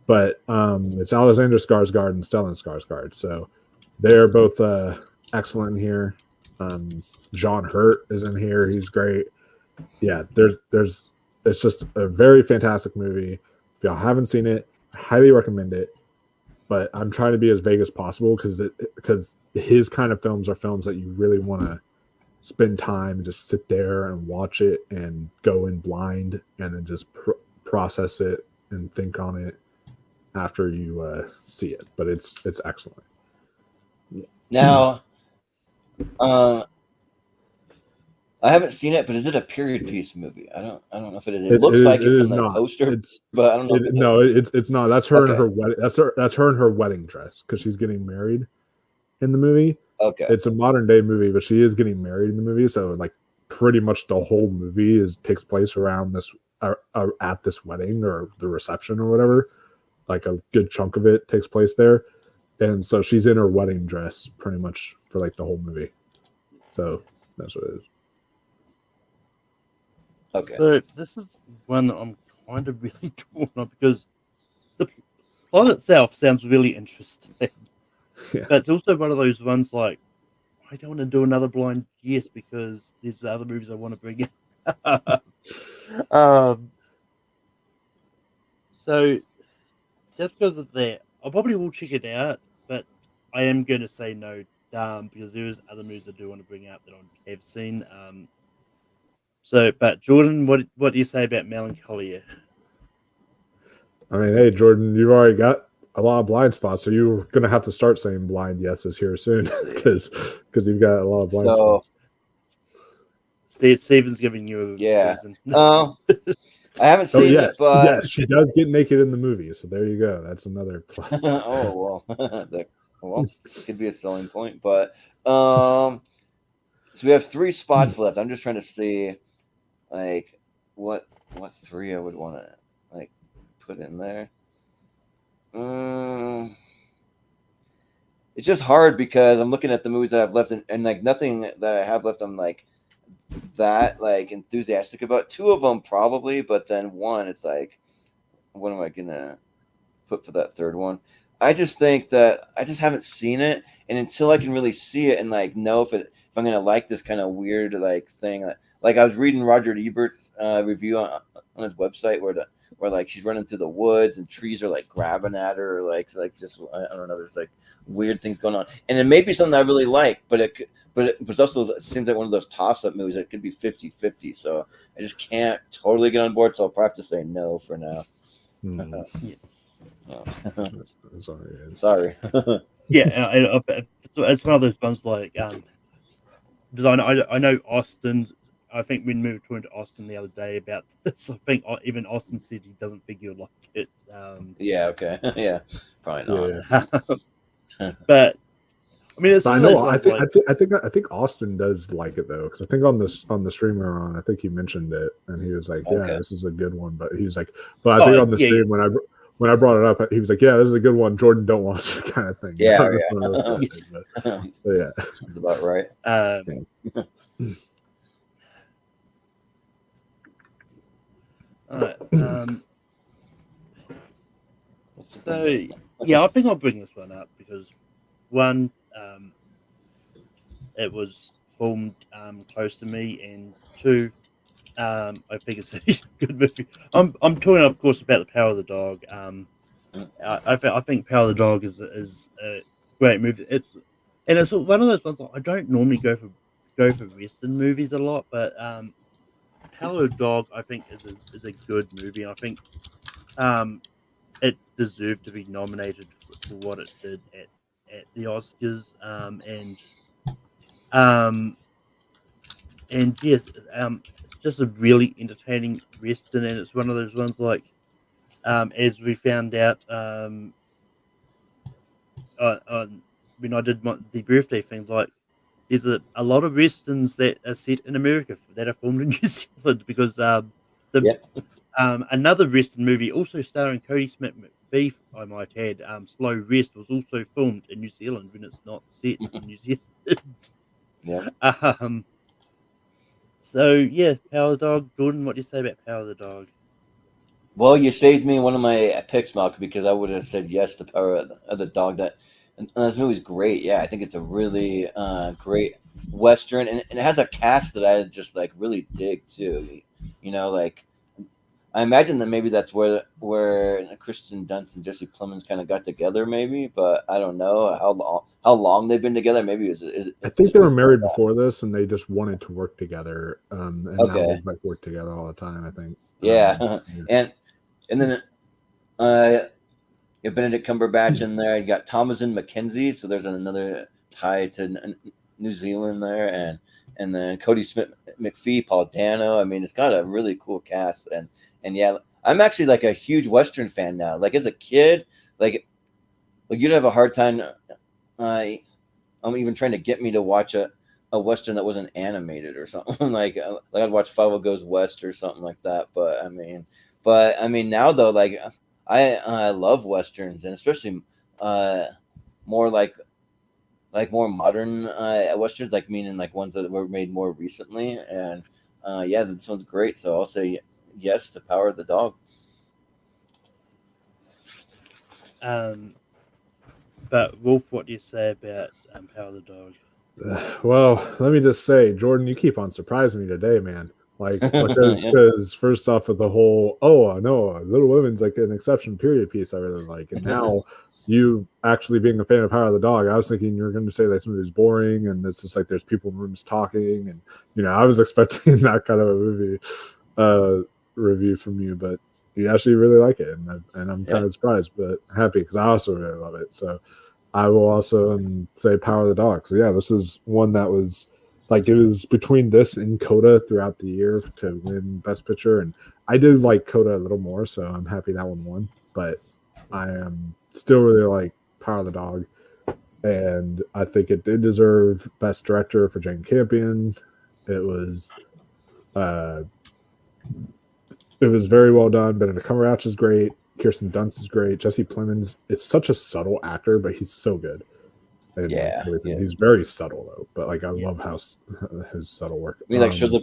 but it's Alexander Skarsgård and Stellan Skarsgård, so they're both excellent here. John Hurt is in here; he's great. Yeah, it's just a very fantastic movie. If y'all haven't seen it, I highly recommend it. But I'm trying to be as vague as possible because his kind of films are films that you really want to spend time and just sit there and watch it and go in blind and then just process it and think on it after you see it. But it's excellent. Now, I haven't seen it, but is it a period piece movie? I don't know if it is. It looks like it from the poster, but I don't know. It's not. That's her and her wedding. That's her in her wedding dress because she's getting married in the movie. Okay. It's a modern day movie, but she is getting married in the movie, so like pretty much the whole movie takes place around this at this wedding or the reception or whatever. Like a good chunk of it takes place there, and so she's in her wedding dress pretty much for like the whole movie. So that's what it is. Okay. So this is one that I'm kind of really torn on because the plot itself sounds really interesting, Yeah. but it's also one of those ones like I don't want to do another blind guess because there's the other movies I want to bring in. So just because of that, I probably will check it out, but I am going to say no because there is other movies I do want to bring up that I have seen. But Jordan, what do you say about Melancholia? I mean, hey, Jordan, you've already got a lot of blind spots, so you're going to have to start saying blind yeses here soon because you've got a lot of blind spots. Steven's giving you a reason. I haven't seen it, but yes, she does get naked in the movie, so there you go. That's another plus. Oh well, it could be a selling point. But so we have 3 spots left. I'm just trying to see, like, what 3 I would want to like put in there. It's just hard because I'm looking at the movies that I've left, and like nothing that I have left, I'm like that like enthusiastic about. 2 of them probably, but then 1, it's like, what am I gonna put for that 3rd one? I just think that I just haven't seen it, and until I can really see it and like know if I'm gonna like this kind of weird like thing, like I was reading Roger Ebert's review on his website where like she's running through the woods and trees are like grabbing at her, or like just I don't know, there's like weird things going on, and it may be something I really like, but it also seems like one of those toss-up movies that could be 50-50, so I just can't totally get on board, so I'll probably have to say no for now. Sorry. Yeah, it's one of those ones like because I know Austin. I think we moved to Austin the other day about this. I think even Austin said he doesn't think you'll like it. Yeah. Okay. Yeah. Probably not. Yeah. But I mean, it's. I know. I think Austin does like it though, because I think on the streamer I think he mentioned it, and he was like, "Yeah, this is a good one." But he was like, "But I think on the stream when I brought it up, he was like, "Yeah, this is a good one. Jordan don't watch it," kind of thing." Yeah. But yeah, that's about right. So yeah, I think I'll bring this one up because 1, it was filmed close to me, and 2, I think it's a good movie. I'm talking, of course, about The Power of the Dog. I think Power of the Dog is a great movie. It's one of those ones I don't normally go for Western movies a lot, but Power of the Dog I think is a good movie. I think it deserved to be nominated for what it did at the Oscars. And yes, it's just a really entertaining Western, and it's one of those ones like, as we found out when I did the birthday thing, like there's a lot of Westerns that are set in America that are filmed in New Zealand because another Western movie also starring Cody Smith McPhee, I might add, Slow Rest, was also filmed in New Zealand when it's not set in New Zealand. Yeah. So yeah, Power of the Dog. Jordan, what do you say about Power of the Dog? Well, you saved me one of my picks, Malcolm, because I would have said yes to Power of the Dog. And this movie's great. Yeah, I think it's a really great Western, and it has a cast that I just like really dig too. You know, like I imagine that maybe that's where Kirsten Dunst and Jesse Plemons kind of got together, maybe, but I don't know how long they've been together. Maybe I think they were married before this, and they just wanted to work together. And now they've like worked together all the time. I think. Yeah, and then Benedict Cumberbatch in there. You got Thomasin McKenzie, so there's another tie to New Zealand there, and then Cody Smith McPhee, Paul Dano. I mean, it's got a really cool cast, and yeah, I'm actually like a huge Western fan now. Like as a kid, like you'd have a hard time even trying to get me to watch a Western that wasn't animated or something. like I'd watch Five Goes West or something like that. But I mean now though, like I love Westerns, and especially more like more modern Westerns, like meaning like ones that were made more recently. And yeah, this one's great. So I'll say yes to Power of the Dog. But Wolf, what do you say about Power of the Dog? Well, let me just say, Jordan, you keep on surprising me today, man. Like, because first off, with the whole, oh no, Little Women's like an exception period piece I really like, and now you actually being a fan of Power of the Dog, I was thinking you were going to say that this movie's boring and it's just like there's people in rooms talking, and I was expecting that kind of a movie review from you, but you actually really like it, and I'm kind of surprised, but happy because I also really love it. So I will also say Power of the Dog. So yeah, this is one that was like, it was between this and Coda throughout the year to win Best Picture, and I did like Coda a little more, so I'm happy that one won. But I am still really like Power of the Dog, and I think it did deserve Best Director for Jane Campion. It was very well done. Benedict Cumberbatch is great. Kirsten Dunst is great. Jesse Plemons is such a subtle actor, but he's so good. And he's very subtle though. But like I love how his subtle work. He like shows up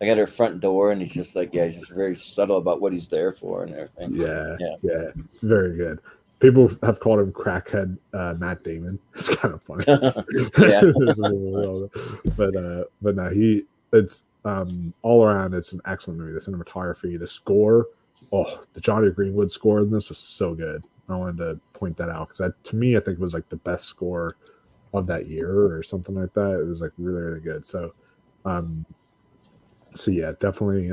at her front door, and he's just like, he's just very subtle about what he's there for and everything. Yeah, it's very good. People have called him crackhead Matt Damon. It's kind of funny. But no, it's all around, it's an excellent movie. The cinematography, the score, the Johnny Greenwood score in this was so good. I wanted to point that out because to me, I think it was like the best score of that year or something like that. It was like really, really good. So, yeah, definitely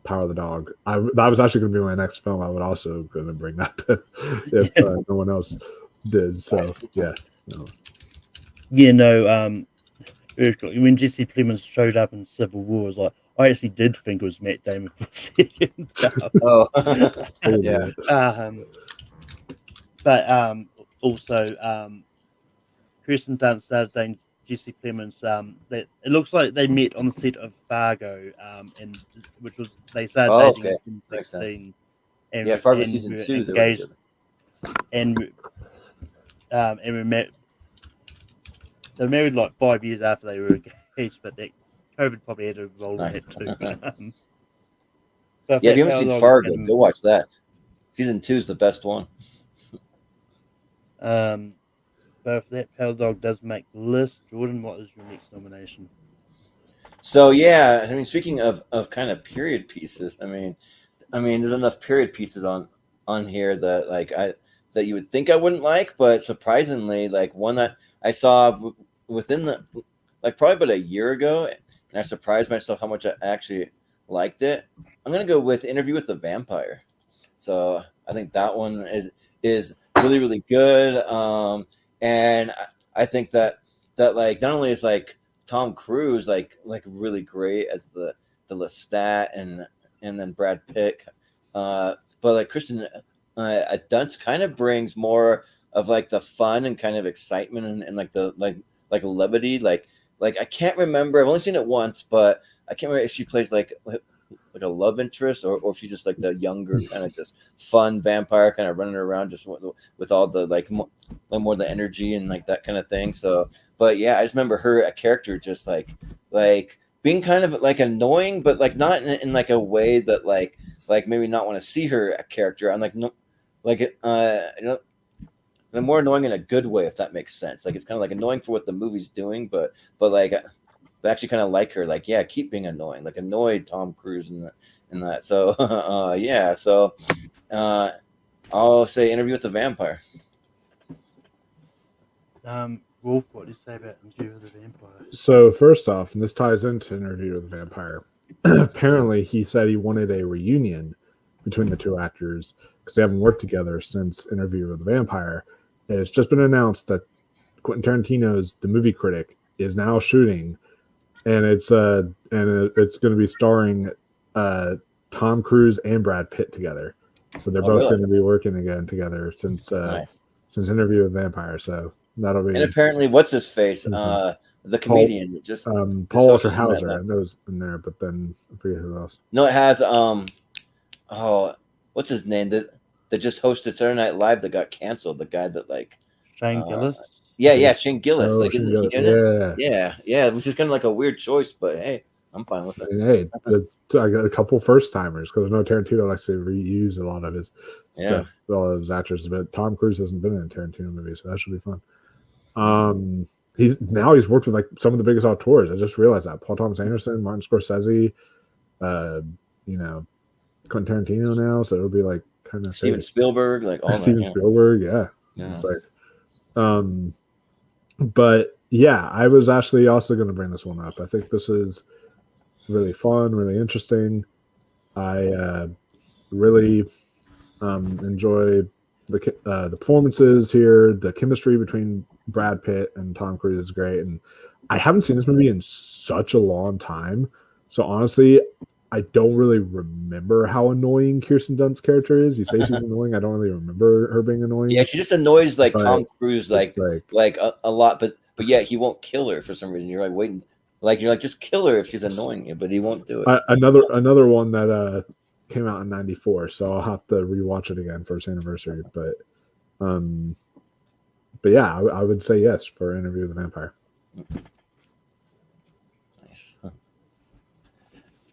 Power of the Dog. That was actually going to be my next film. I would also going to bring that if no one else did. So yeah, when Jesse Plemons showed up in Civil War, I was like, I actually did think it was Matt Damon for a second. But also, Kirsten Dunst started saying Jesse Plemons. That it looks like they met on the set of Fargo, and which was they started dating in 2016. And Fargo season 2. Engaged, and we met. They were married like 5 years after they were engaged, but COVID probably had a role in it too. If you haven't seen Fargo, go watch that. Season 2 is the best one. But if that Power Dog does make the list, Jordan, what is your next nomination? So yeah, I mean, speaking of kind of period pieces, I mean, there's enough period pieces on here that that you would think I wouldn't like, but surprisingly, like one that I saw within probably about a year ago, and I surprised myself how much I actually liked it. I'm gonna go with Interview with the Vampire. So I think that one is really, really good. And I think that like not only is like Tom Cruise like really great as the Lestat and then Brad Pitt, but like Kirsten Dunst kind of brings more of like the fun and kind of excitement and like the like levity. Like I can't remember. I've only seen it once, but I can't remember if she plays like a love interest or if she's just like the younger kind of just fun vampire kind of running around just with all the like more the energy and like that kind of thing. So, but yeah, I just remember a character just like being kind of like annoying, but like not in like a way that like maybe not want to see her a character. I'm like no, like they're more annoying in a good way, if that makes sense. Like it's kind of like annoying for what the movie's doing, but like I actually kind of like her. Like keep being annoying, like annoyed Tom Cruise and that. So So I'll say Interview with the Vampire. Wolf, what do you say about Interview with the Vampire? So first off, and this ties into Interview with the Vampire, apparently he said he wanted a reunion between the two actors because they haven't worked together since Interview with the Vampire. And it's just been announced that Quentin Tarantino's The Movie Critic is now shooting, and it's going to be starring Tom Cruise and Brad Pitt together. So they're both going to be working again together since Interview with the Vampire. So That'll be. And apparently, what's his face? Mhm. The comedian just Paul hosted Walter that Hauser. night. I know is in there, but then I forget who else. No, it has what's his name that just hosted Saturday Night Live that got canceled. The guy that like Shane uh, Gillis. yeah, Shane Gillis. Oh, Like, Shane isn't he Gillis. doing it? Yeah, which is kind of like a weird choice, but hey, I'm fine with it. And hey, I got a couple first timers because I know Tarantino likes to reuse a lot of his stuff, all of his actors. But Tom Cruise hasn't been in a Tarantino movie, so that should be fun. He's worked with like some of the biggest auteurs. I just realized that Paul Thomas Anderson, Martin Scorsese, Quentin Tarantino now, so it'll be like kind of Steven Spielberg, like all Steven that. Spielberg, yeah. It's like, but yeah, I was actually also going to bring this one up. I think this is really fun, really interesting. I really enjoy the performances here. The chemistry between Brad Pitt and Tom Cruise is great, and I haven't seen this movie in such a long time. So honestly, I don't really remember how annoying Kirsten Dunst's character is. You say she's annoying. I don't really remember her being annoying. Yeah, she just annoys like Tom Cruise like a lot, but yeah, he won't kill her for some reason. You're like waiting, like you're like just kill her if she's annoying you, but he won't do it. Another one that came out in '94, so I'll have to rewatch it again for its anniversary. But yeah, I would say yes for Interview with the Vampire. Nice.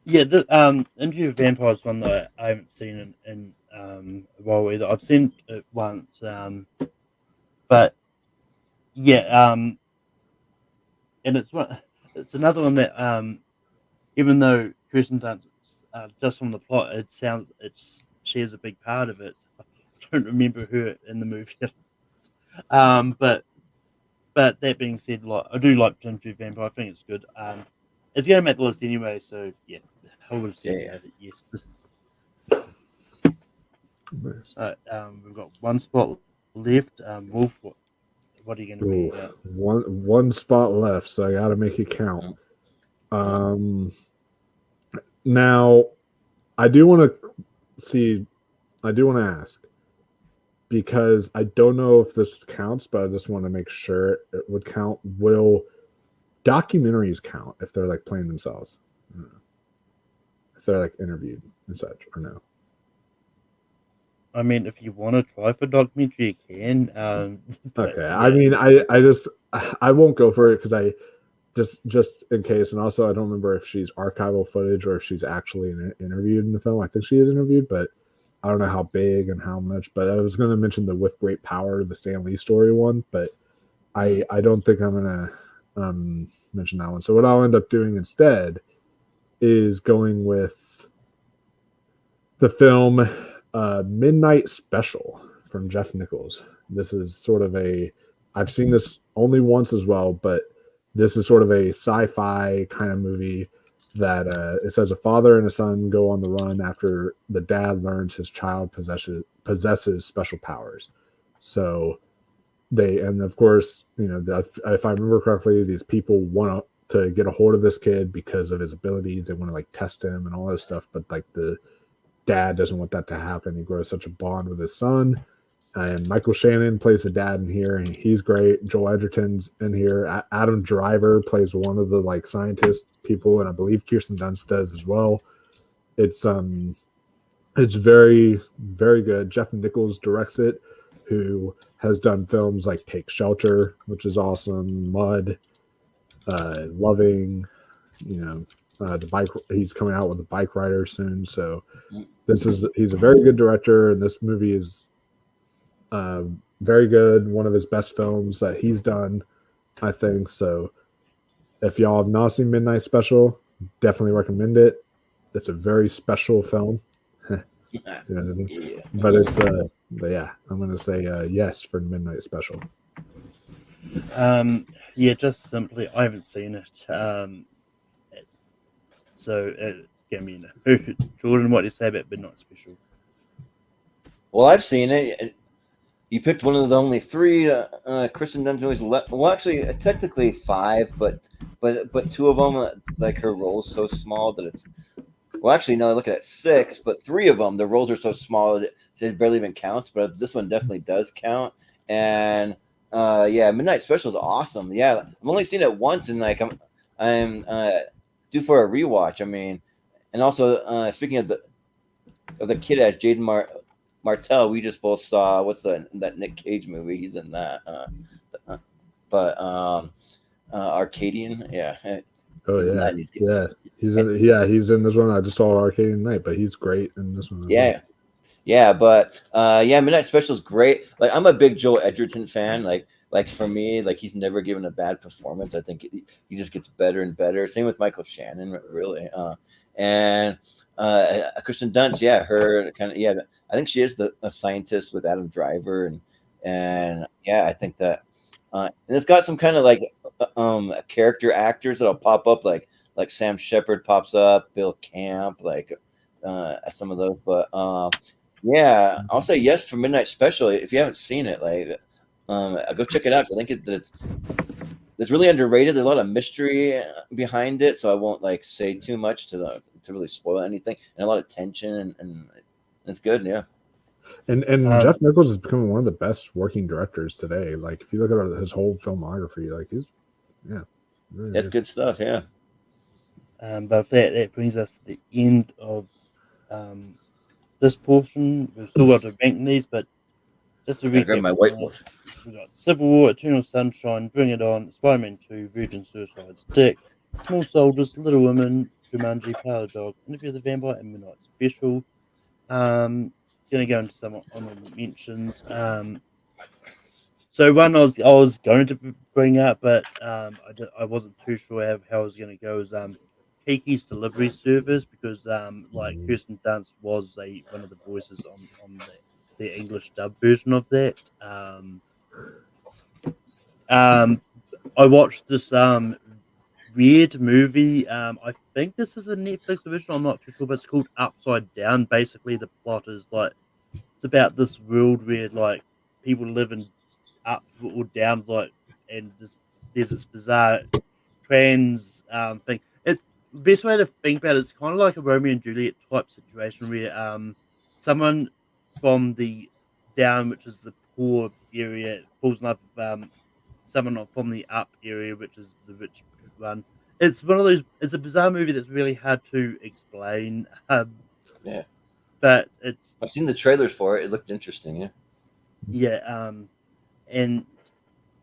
Yeah, the Interview with Vampire is one that I haven't seen in a while either. I've seen it once, but yeah, and it's another one that even though Kirsten Dunst, just from the plot, she has a big part of it. I don't remember her in the movie, but that being said, I do like Interview with Vampire. I think it's good. It's going to make the list anyway, so yeah, I would have said yes. Nice. We've got one spot left. Wolf, what are you going to be? One spot left, so I got to make it count. Now, I do want to ask, because I don't know if this counts, but I just want to make sure it would count. Will documentaries count if they're like playing themselves? If they're like interviewed and such, or no? I mean, if you want to try for documentary, you can. Okay. Yeah. I mean, I won't go for it because I just in case, and also I don't remember if she's archival footage or if she's actually interviewed in the film. I think she is interviewed, but I don't know how big and how much. But I was going to mention the With Great Power, the Stan Lee story one, but I don't think I'm going to mention that one. So what I'll end up doing instead is going with the film Midnight Special from Jeff Nichols. This is sort of I've seen this only once as well, but this is sort of a sci-fi kind of movie that it says a father and a son go on the run after the dad learns his child possesses special powers. So and of course, if I remember correctly, these people want to get a hold of this kid because of his abilities. They want to like test him and all this stuff, but like the dad doesn't want that to happen. He grows such a bond with his son. And Michael Shannon plays the dad in here, and he's great. Joel Edgerton's in here. Adam Driver plays one of the like scientist people, and I believe Kirsten Dunst does as well. It's very, very good. Jeff Nichols directs it, who has done films like Take Shelter, which is awesome, Mud, Loving, the bike. He's coming out with a Bike Rider soon, so he's a very good director, and this movie is very good. One of his best films that he's done, I think. So if y'all have not seen Midnight Special, definitely recommend it. It's a very special film. But yeah, I'm gonna say yes for Midnight Special. Yeah, just simply, I haven't seen it. So it's gonna be no. Jordan, what do you say about Midnight Special? Well, I've seen it. You picked one of the only three Kristen Dunst movies left. Well, actually, technically five, but two of them, like her role's so small that it's. Well, actually, no, I look at six, but three of them, the roles are so small that it barely even counts. But this one definitely does count. And Yeah, Midnight Special is awesome. Yeah, I've only seen it once, and like I'm due for a rewatch. I mean, and also speaking of the kid as Jaden Martell, we just both saw that Nick Cage movie. He's in that. But Arcadian, yeah. Oh He's in yeah, that. He's yeah. He's in this one. I just saw Arcade Night, but he's great in this one. yeah. Yeah, but yeah, Midnight Special is great. Like I'm a big Joel Edgerton fan. Like for me, like he's never given a bad performance. I think he just gets better and better. Same with Michael Shannon, really. And Kristen Dunst, yeah, her kind of, yeah. I think she is a scientist with Adam Driver, and yeah, I think that and it's got some kind of like character actors that'll pop up, like Sam Shepard pops up, Bill Camp, like some of those, but yeah, I'll say yes for Midnight Special. If you haven't seen it, like, go check it out. I think it's really underrated. There's a lot of mystery behind it, so I won't like say too much to really spoil anything, and a lot of tension, and it's good. Yeah, and Jeff Nichols is becoming one of the best working directors today. Like if you look at his whole filmography, like really that's good stuff. Yeah. But that brings us to the end of this portion. We've still got to rank these, but just to I grab recap, my whiteboard. we got Civil War, Eternal Sunshine, Bring It On, Spider-Man 2, Virgin Suicides, Dick, Small Soldiers, Little Women, Jumanji, Power Dog, Interview with the Vampire, and Midnight Special. Gonna go into some honorable mentions. So one I was going to bring up, but I wasn't too sure how I was going to go. Is Kiki's Delivery Service, because like Kirsten Dunst was one of the voices on the English dub version of that. I watched this weird movie. I think this is a Netflix original. I'm not too sure, but it's called Upside Down. Basically, the plot is like it's about this world where like people live in up or down, like, and there's this bizarre trans thing. It's the best way to think about it is kind of like a Romeo and Juliet type situation where someone from the down, which is the poor area, falls in love with someone from the up area, which is the rich one. It's one of those. It's a bizarre movie that's really hard to explain. Yeah, but I've seen the trailers for it. It looked interesting. Yeah. Yeah. And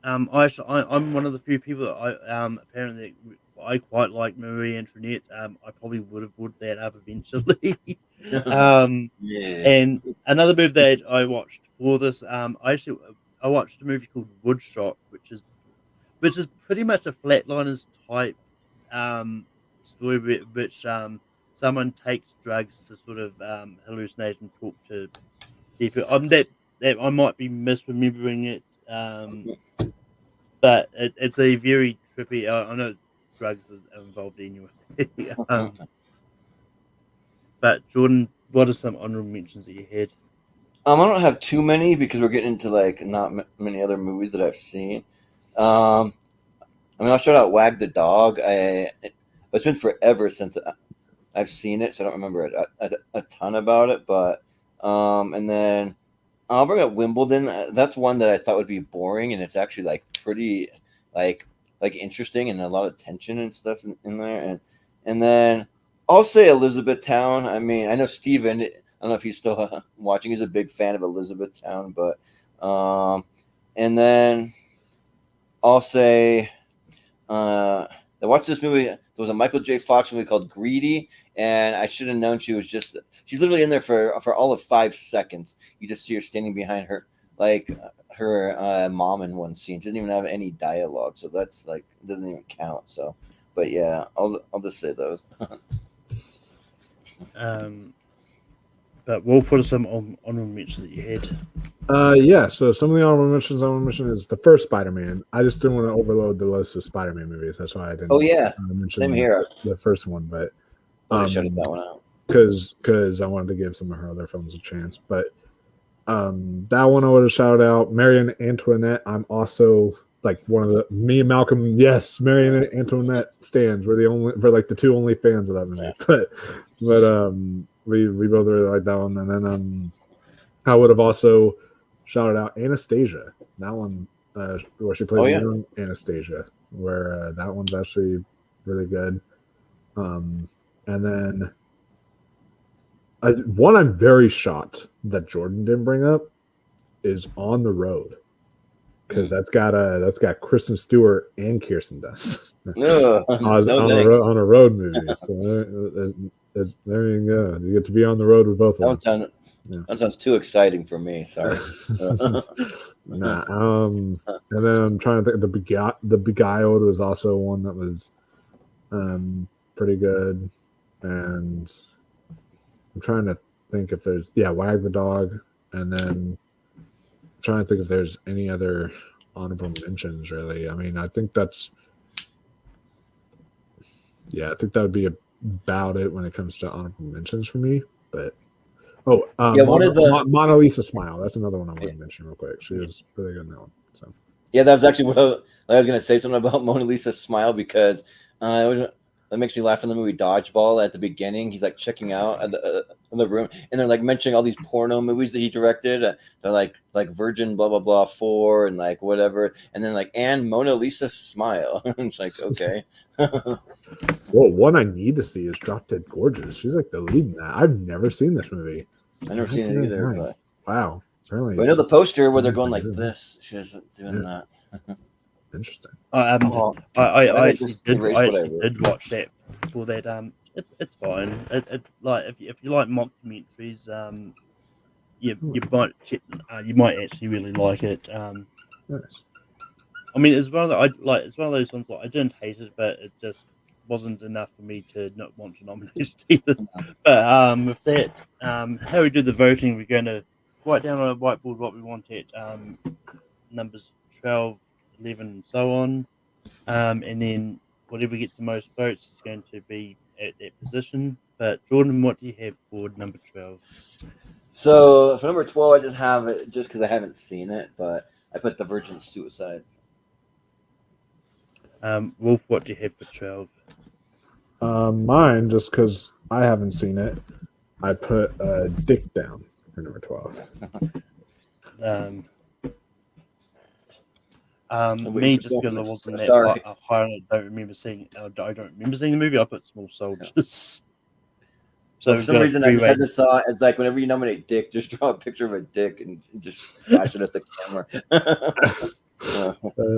I'm one of the few people that apparently I quite like Marie Antoinette. I probably would have brought that up eventually. Yeah. And another movie that I watched for this, I watched a movie called Woodshot, which is pretty much a Flatliners type story, which someone takes drugs to sort of hallucinate and talk to people. That I might be misremembering it. But it's a very trippy. I know drugs are involved anyway. But Jordan, what are some honorable mentions that you had? I don't have too many because we're getting into like not many other movies that I've seen. I mean, I'll shout out Wag the Dog. It's been forever since I've seen it, so I don't remember a ton about it. But and then I'll bring up Wimbledon. That's one that I thought would be boring, and it's actually like pretty like interesting and a lot of tension and stuff in there. And then I'll say Elizabethtown. I mean, I know Steven, I don't know if he's still watching. He's a big fan of Elizabethtown, but and then I'll say I watched this movie. There was a Michael J. Fox movie called Greedy, and I should have known she's literally in there for all of 5 seconds. You just see her standing behind her mom in one scene. She doesn't even have any dialogue, so that's like doesn't even count. So, but yeah, I'll just say those. But what are some honorable mentions that you had? Yeah, so some of the honorable mentions I want to mention is the first Spider-Man. I just didn't want to overload the list of Spider-Man movies. That's why I didn't. Oh yeah, mention same here. The first one, but Shut that one out because I wanted to give some of her other films a chance. But that one I would have shouted out. Marie Antoinette. I'm also like one of me and Malcolm. Yes, Marie Antoinette stands. We're the two only fans of that movie. Yeah. But we both really like that one. And then I would have also shouted out Anastasia. That one where she plays Oh, yeah. young Anastasia, where that one's actually really good. And then one I'm very shocked that Jordan didn't bring up is On the Road, because that's got Kristen Stewart and Kirsten Dunst No, on a road movie. So there you go. You get to be on the road with both of them. That sounds too exciting for me. Sorry. Nah. And then I'm trying to think. The Beguiled was also one that was pretty good. And I'm trying to think if there's Wag the Dog, and then I'm trying to think if there's any other honorable mentions. Really, I mean, I think that would be about it when it comes to honorable mentions for me. But Mona Lisa Smile. That's another one I want to mention real quick. She was really good in that one. So that was actually what I was going to say something about Mona Lisa Smile, because that makes me laugh in the movie Dodgeball. At the beginning, he's like checking out in the room, and they're like mentioning all these porno movies that he directed. They're like Virgin blah blah blah 4 and like whatever, and then and Mona Lisa Smile. It's like, okay. Well, one I need to see is Drop Dead Gorgeous. She's like the lead in that. I've never seen this movie. I've never seen it either. But wow, really? I know the poster where they're going like this. She isn't doing that. Interesting. I actually did watch that for that. It's fine. Like if you like mockumentaries, you might actually really like it. Nice. I mean, it's one of those ones that I didn't hate it, but it just wasn't enough for me to not want to nominate it either. But with that, how we do the voting, we're going to write down on a whiteboard what we want at numbers 12, 11, and so on. And then whatever gets the most votes is going to be at that position. But Jordan, what do you have for number 12? So for number 12, I just have it just because I haven't seen it, but I put The Virgin Suicides. Wolf, what do you have for 12? Mine, just because I haven't seen it, I put Dick down for number 12. Me, just because I wasn't that high on it, I don't remember seeing the movie. I put Small Soldiers. So for some reason, I just had this thought. It's like whenever you nominate Dick, just draw a picture of a dick and just flash it at the camera.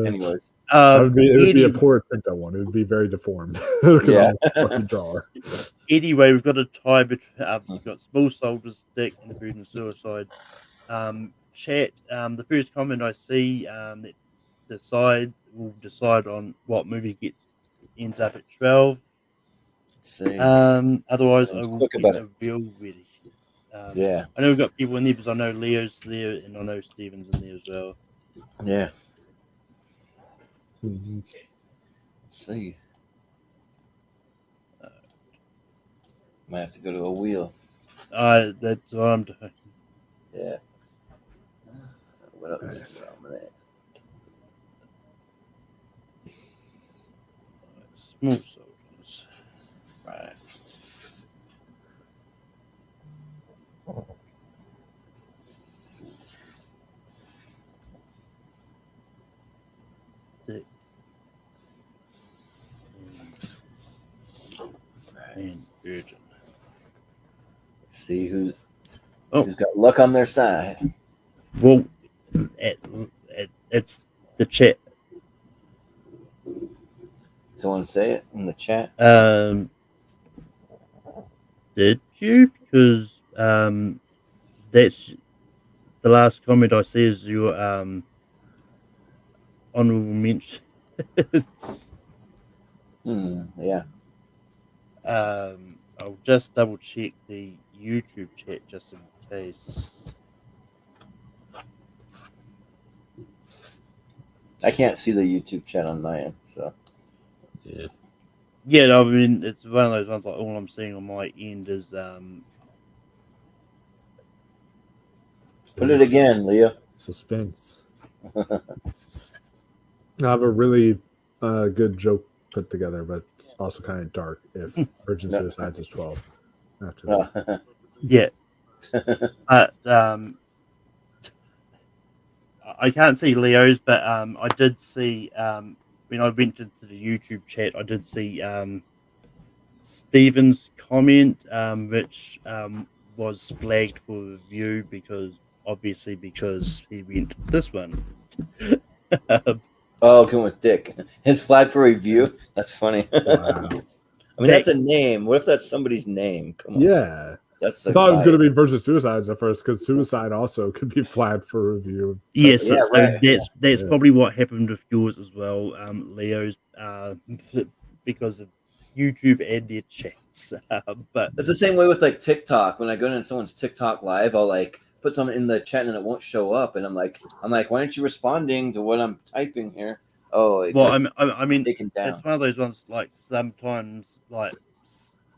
Anyways, it would be a poor attempt at one. It would be very deformed. Yeah, fucking drawer. Anyway, we've got a tie between. We've got Small Soldiers, Dick, and The Virgin Suicide. Chat. The first comment I see that will decide on what movie ends up at 12. See. Otherwise, I will get a real ready. Yeah. I know we've got people in there because I know Leo's there and I know Steven's in there as well. Yeah. Mm-hmm. See. Might have to go to a wheel. That's what I'm doing. Yeah. What else is that? Small Soldiers. Right. Dick. And Virgin. Let's see who's got luck on their side. Well, it's the chat. Someone say it in the chat. Did you? Because that's the last comment I see is your honorable mention. Yeah. I'll just double check the YouTube chat just in case. I can't see the YouTube chat on my end, so. Yeah. Yeah, I mean, it's one of those ones like all I'm seeing on my end is Put it again, Leo. Suspense. I have a really good joke put together, but it's also kind of dark if Virgin Suicides is 12 after that. Yeah. But I can't see Leo's, but I did see when I went into the YouTube chat, I did see Stephen's comment, which was flagged for review because he went this one. Oh, going with Dick. His flag for review. That's funny. Wow. I mean, that's a name. What if that's somebody's name? Come on. Yeah. That's I thought it was going to be Versus Suicides at first because Suicide also could be flagged for review. Yes, Yeah, so right. that's probably what happened with yours as well, Leo's, because of YouTube and their chats. But It's the same way with like TikTok. When I go into someone's TikTok live, I'll like put something in the chat and it won't show up, and I'm like, why aren't you responding to what I'm typing here? Oh, well, I mean, taken down. it's one of those ones. Like sometimes, like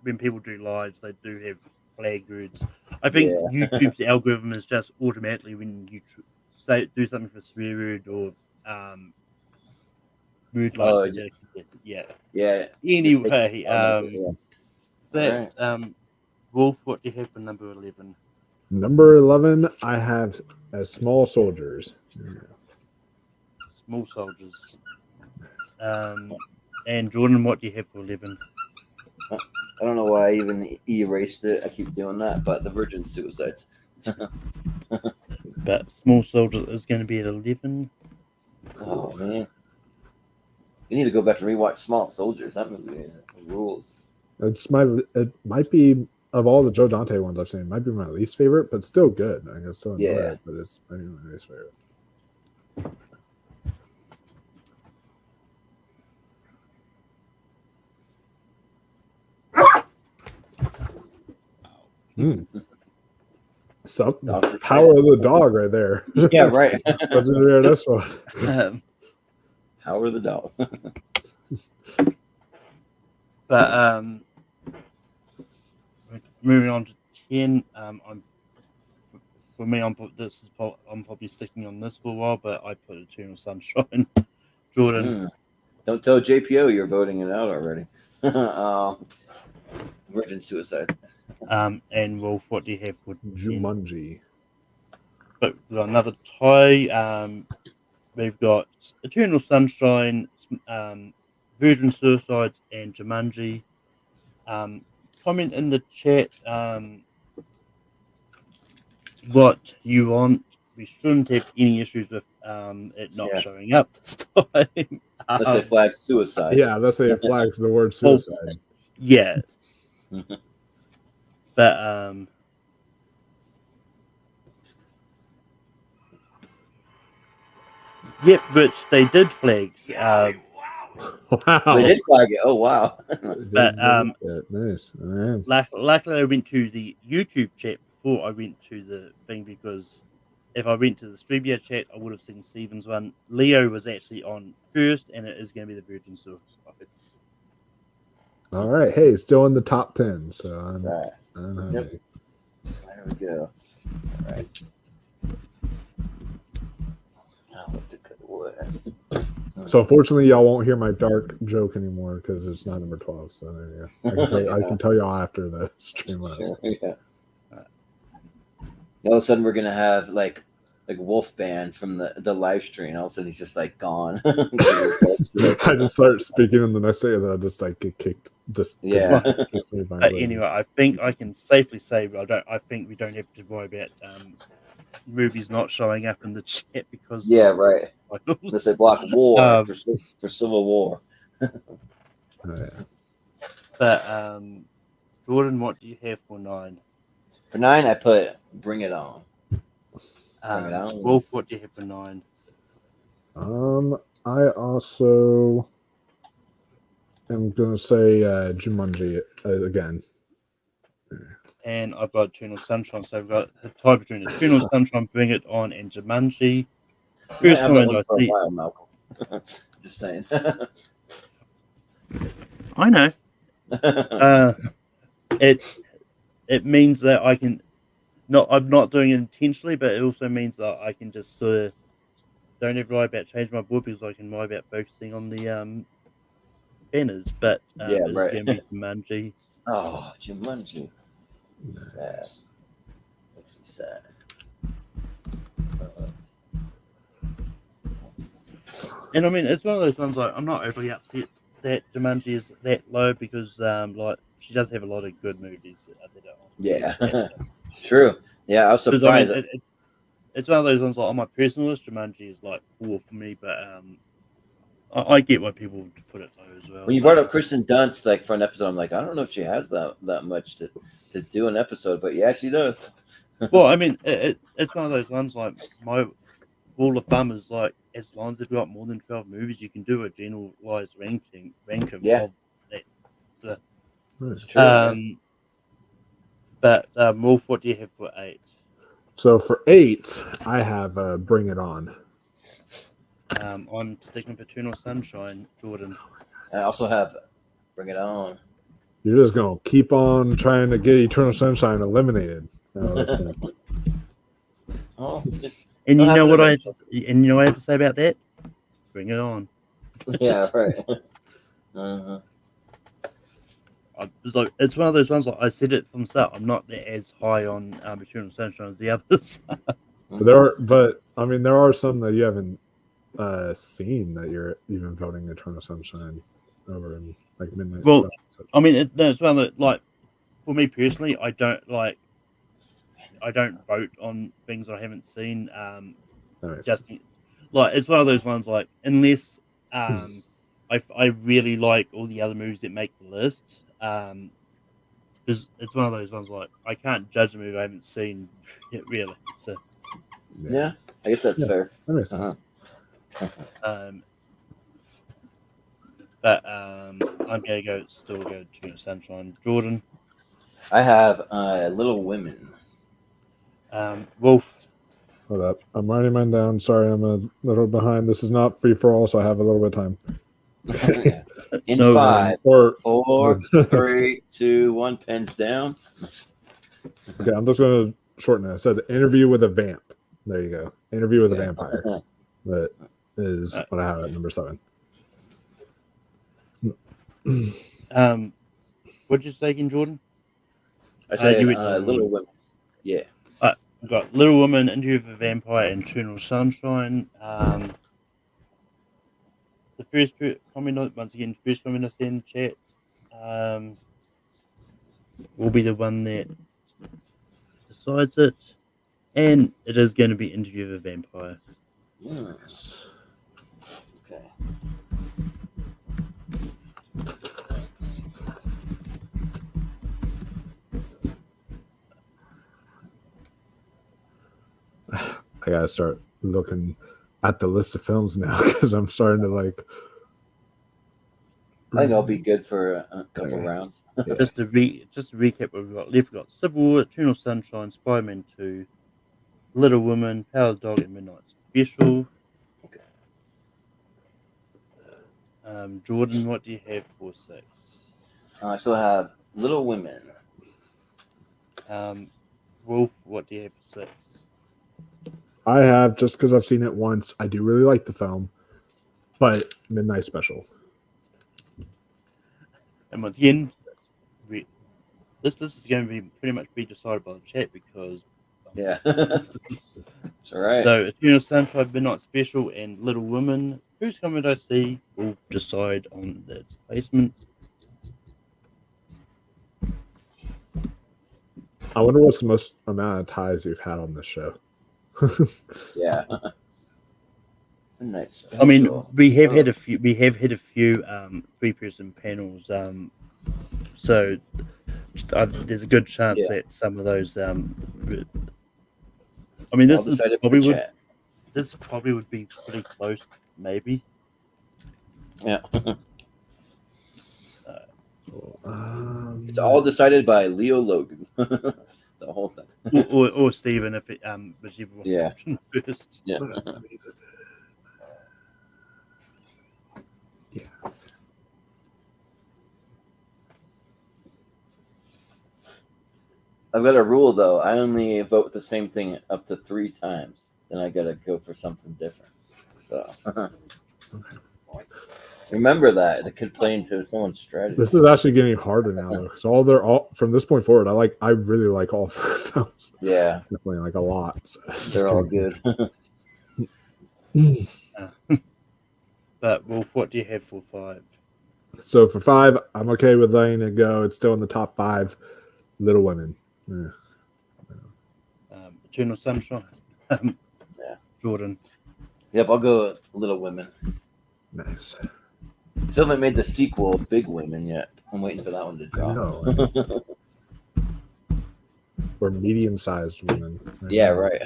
when people do lives, they do have flag words. I think YouTube's algorithm is just automatically when you do something for swear word or word like yeah. Anyway, Right. Wolf, what do you have for number 11? Number 11, I have as Small Soldiers. Small Soldiers. And Jordan, what do you have for 11? I don't know why I even erased it. I keep doing that, but the Virgin Suicides. But Small Soldiers is going to be at 11. Oh man, you need to go back and rewatch Small Soldiers. That movie rules. It might be of all the Joe Dante ones I've seen, it might be my least favorite, but still good. I guess still enjoy it, but it's maybe my least favorite. Power of the dog right there. Yeah, right. Let's hear this one. Power of the dog. But moving on to 10, I'm probably sticking on this for a while, but I put Eternal Sunshine. Jordan. Don't tell JPO you're voting it out already. Virgin Suicide. And Wolf, what do you have for Jumanji? But we've got another tie. We've got Eternal Sunshine, Virgin Suicides, and Jumanji. Comment in the chat what you want. We shouldn't have any issues with it not showing up this time. Unless they flag suicide. Yeah, unless they flags the word suicide. Yeah. But yep, which they did flag. Wow. They did flag it. Oh wow. But nice. Right. Luckily I went to the YouTube chat before I went to the thing, because if I went to the StreamYard chat, I would have seen Steven's one. Leo was actually on first, and it is going to be the Virgin Suicides. All right. Hey, still in the top 10. So I'm happy. There we go. All right. So unfortunately, y'all won't hear my dark joke anymore because it's not number 12. So there you go. I can tell y'all after the stream. Sure, yeah. All of a sudden, we're gonna have like Wolf Band from the live stream. All of a sudden, he's just like gone. I just start speaking in the next day, and then I just like get kicked. But anyway, I think I can safely say I think we don't have to worry about movies not showing up in the chat because right. Unless they block war for Civil War. But Jordan, what do you have for 9? For 9, I put Bring It On. Bring It On. Wolf, what do you have for 9? I also am going to say Jumanji again. And I've got Eternal Sunshine, so I've got a tie between Eternal Sunshine, Bring It On, and Jumanji. First one I see. Malcolm. Just saying. I know. It means that I can I'm not doing it intentionally, but it also means that I can just sort of don't have to worry about changing my board because I can worry about focusing on the banners. But it's going to be Jumanji. Oh, Jumanji. Sad. Makes me sad. And I mean, it's one of those ones like I'm not overly upset that Jumanji is that low because like she does have a lot of good movies that are Yeah, true. Yeah, I was because I mean, surprised. it's one of those ones like on my personal list, Jumanji is like 4 for me, but I get why people put it low as well. When you But, brought up Kristen Dunst like for an episode, I'm like, I don't know if she has that much to do an episode, but yeah, she does. well, I mean, it's one of those ones like my rule of thumb is like as long as they've got more than 12 movies, you can do a generalized ranking Yeah. of that. So, Nice. True. but Wolf, what do you have for 8? So for 8, I have Bring It On. I'm sticking with Eternal Sunshine, Jordan. I also have Bring It On. You're just gonna keep on trying to get Eternal Sunshine eliminated. No, that's not. Oh, And you Don't know have what it I have to say about that? Bring it on. yeah, right. Uh-huh. It's one of those ones. Like I said it from the start. I'm not as high on Eternal Sunshine as the others. But I mean, there are some that you haven't seen that you're even voting Eternal Sunshine over in like Midnight. Well, Special. I mean, it's one that like for me personally, I don't vote on things I haven't seen. That makes Just sense. like it's one of those ones. Like unless I really like all the other movies that make the list. Because it's one of those ones like I can't judge a movie I haven't seen yet, really. So Yeah, I guess that's fair. That makes sense. But I'm gonna still go to Sunshine. Jordan, I have Little Women. Wolf. Hold up. I'm writing mine down. Sorry, I'm a little behind. This is not free for all, so I have a little bit of time. In No, 5, Or 4, 3, 2, 1, pens down. okay, I'm just going to shorten it. I said Interview with a Vamp. There you go. Interview with a Vampire. That is what I have at number 7. What'd you say again, Jordan? I said you went Little Women. Yeah. We've got Little Woman, Interview with a Vampire, and Eternal Sunshine. The first comment, once again, first comment I see in the chat will be the one that decides it. And it is going to be Interview with a Vampire. Yes. Okay. I gotta start looking at the list of films now because I'm starting to like. I think I'll be good for a couple rounds. Yeah. Just to recap what we've got left, we've got Civil War, Eternal Sunshine, Spider-Man 2, Little Woman, Power of the Dog, and Midnight Special. Okay. Jordan, what do you have for 6? I still have Little Women. Wolf, what do you have for 6? I have, just because I've seen it once, I do really like the film, but Midnight Special. And once again, this is going to be pretty much be decided by the chat because Yeah. That's all right. So Eternal Sunshine, Midnight Special, and Little Women. Whose comment I see will decide on its placement. I wonder what's the most amount of ties you've had on this show. Yeah. Nice. I mean, we have had a few. We have had a few 3-person panels. So there's a good chance that some of those. I mean, this probably would be pretty close, maybe. Yeah. It's all decided by Leo Logan. The whole thing. or Steven, if it whichever one Yeah. first. Yeah. I've got a rule though. I only vote the same thing up to 3 times. Then I gotta go for something different. So remember that. It could play into someone's strategy. This is actually getting harder now. So all from this point forward, I really like all 4 films. Yeah. Definitely like a lot. So They're all good. But Wolf, what do you have for 5? So for 5, I'm okay with letting it go. It's still in the top 5. Little Women. Yeah. Eternal Sunshine. Yeah. Jordan. Yep, I'll go with Little Women. Nice. Still haven't made the sequel, Big Women, yet. I'm waiting for that one to I drop. know. Or medium-sized women. Yeah, right.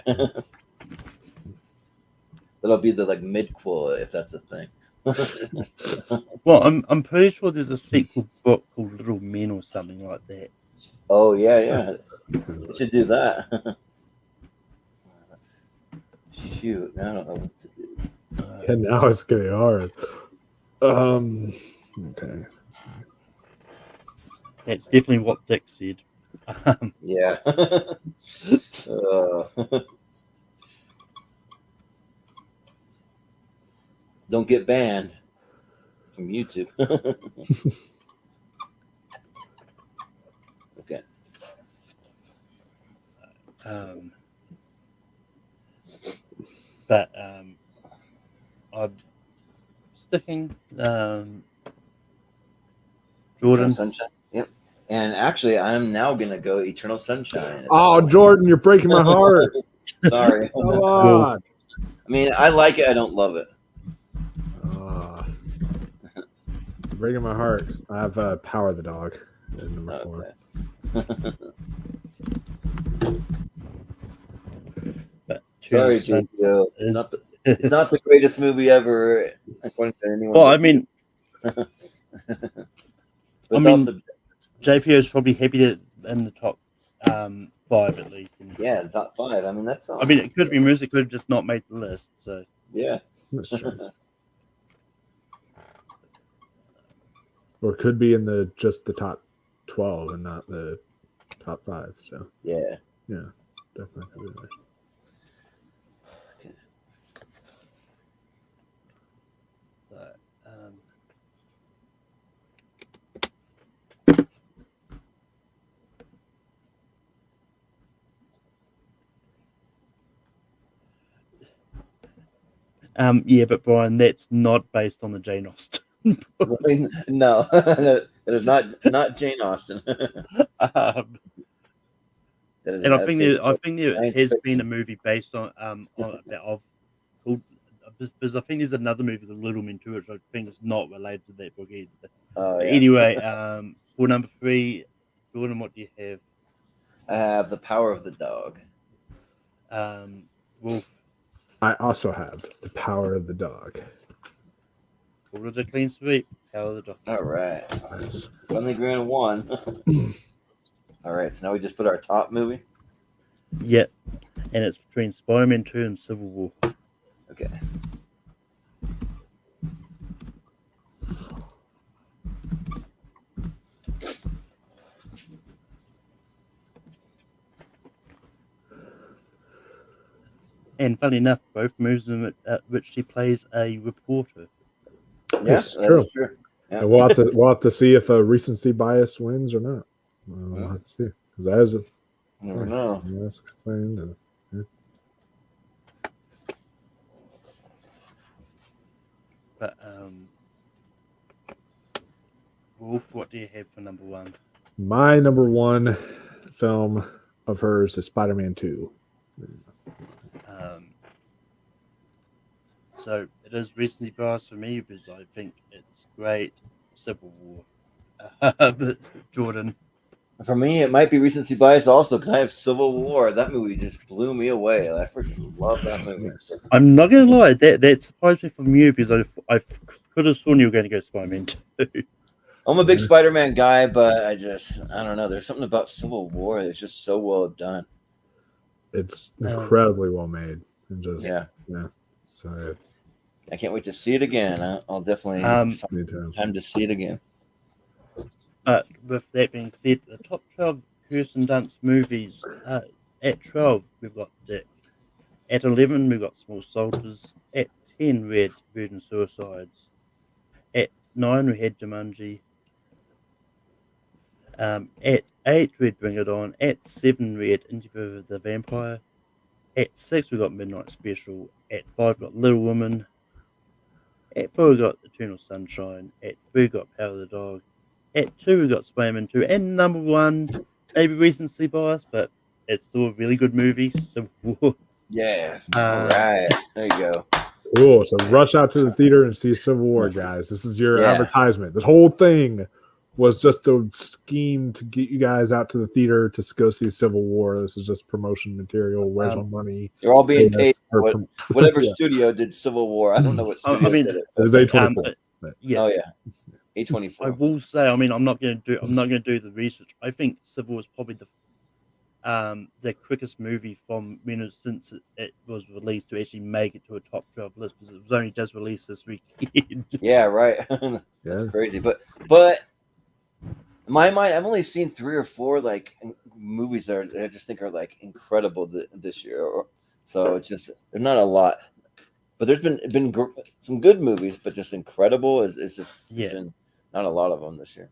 That'll be the midquel if that's a thing. Well, I'm pretty sure there's a sequel book called Little Men or something like that. Oh yeah. We should do that. Shoot, I don't know what to do. And now it's getting hard. Okay. That's definitely what Dick said. Yeah. Don't get banned from YouTube. Okay. But I'm sticking Jordan. Sunshine. Yep. And actually, I'm now gonna go Eternal Sunshine. Oh, Jordan, you're breaking my heart. Sorry. Come on. I mean, I like it. I don't love it. Breaking my heart. I have Power of the Dog in number 4. But Sorry, JPO. It's not the greatest movie ever, according to anyone. Well, I mean, also, JPO is probably happy that it's in the top 5 at least. Yeah, top 5. I mean, that's. I mean, it could be music, could have just not made the list. So yeah, that's true. Or it could be in just the top 12 and not the top 5. So yeah, definitely. Yeah, but Brian, that's not based on the Jane Austen. No, it is not Jane Austen. And I think there has been a movie based on called, because I think there's another movie, The Little Men too, which I think is not related to that book either. But anyway, for number 3, Jordan, what do you have? I have The Power of the Dog. Wolf. I also have The Power of the Dog. Call it a clean sweep. Power of the Dog. All right. Nice. Friendly Grand 1. All right, so now we just put our top movie. Yep, and it's between Spider-Man 2 and Civil War. Okay. And funny enough, both movies in which she plays a reporter. Yes, true. Yeah. And we'll have to see if a recency bias wins or not. We'll have to see. Because that is never know. That's explained. But Wolf, what do you have for number 1? My number 1 film of hers is Spider-Man 2. So it is recently biased for me because I think it's great. Civil War. But Jordan. For me, it might be recency bias also because I have Civil War. That movie just blew me away. I freaking love that movie. I'm not gonna lie, that surprised me from you because I could have sworn you were going to go Spider-Man 2. I'm a big Spider-Man guy, but I don't know. There's something about Civil War that's just so well done. It's incredibly well made, and just yeah. So I can't wait to see it again. I'll definitely find time to see it again. With that being said, the top 12 Kirsten Dunst movies. At 12, we've got Dick. At 11, we've got Small Soldiers. At 10, we had Virgin Suicides. At 9, we had Jumanji. At 8, we had Bring It On. At 7, we had Interview with the Vampire. At 6, we got Midnight Special. At 5, we got Little Women. At 4 we got Eternal Sunshine. At 3 we got Power of the Dog. At 2 we got Spider-Man 2. And number 1, maybe recency bias, but it's still a really good movie. Civil War. Yeah. All right. There you go. Cool. So rush out to the theater and see Civil War, guys. This is your advertisement. This whole thing was just a scheme to get you guys out to the theater to go see Civil War. This is just promotion material. Where's my money? You're all being paid for whatever studio did Civil War. I don't know what studio did it. It was A24. Yeah. Oh yeah. A24. I will say, I mean, I'm not going to do the research. I think Civil War is probably the quickest movie from since it was released to actually make it to a top 12 list, because it was only just released this weekend. Yeah, right. That's crazy. But in my mind, I've only seen 3 or 4 like movies that I just think are like incredible this year. So it's just there's not a lot. But there's been some good movies, but just incredible is just been not a lot of them this year.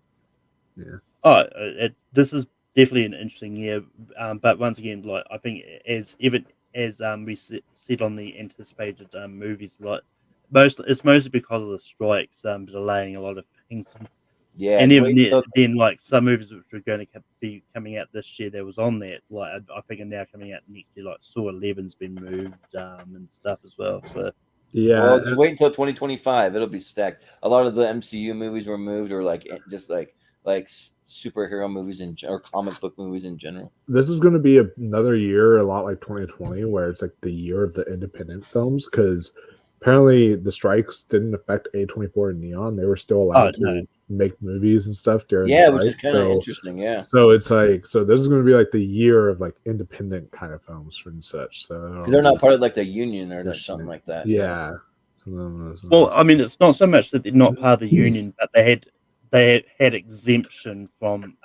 Yeah. Oh, this is definitely an interesting year. But once again, like I think as we said on the anticipated movies, like it's mostly because of the strikes delaying a lot of things. Yeah, and then like some movies which were going to be coming out this year that was on that, like I think are now coming out next year. Like Saw 11's been moved and stuff as well. So yeah, well, just wait until 2025. It'll be stacked. A lot of the MCU movies were moved, or like just like superhero movies or comic book movies in general. This is going to be another year, a lot like 2020, where it's like the year of the independent films, because apparently the strikes didn't affect A24 and Neon. They were still allowed to make movies and stuff during the strike. Which is kind of interesting. Yeah. So it's like, so this is going to be like the year of like independent kind of films and such. So because they're not part of like the union or something like that. Yeah. Well, I mean, it's not so much that they're not part of the union, but they had exemption from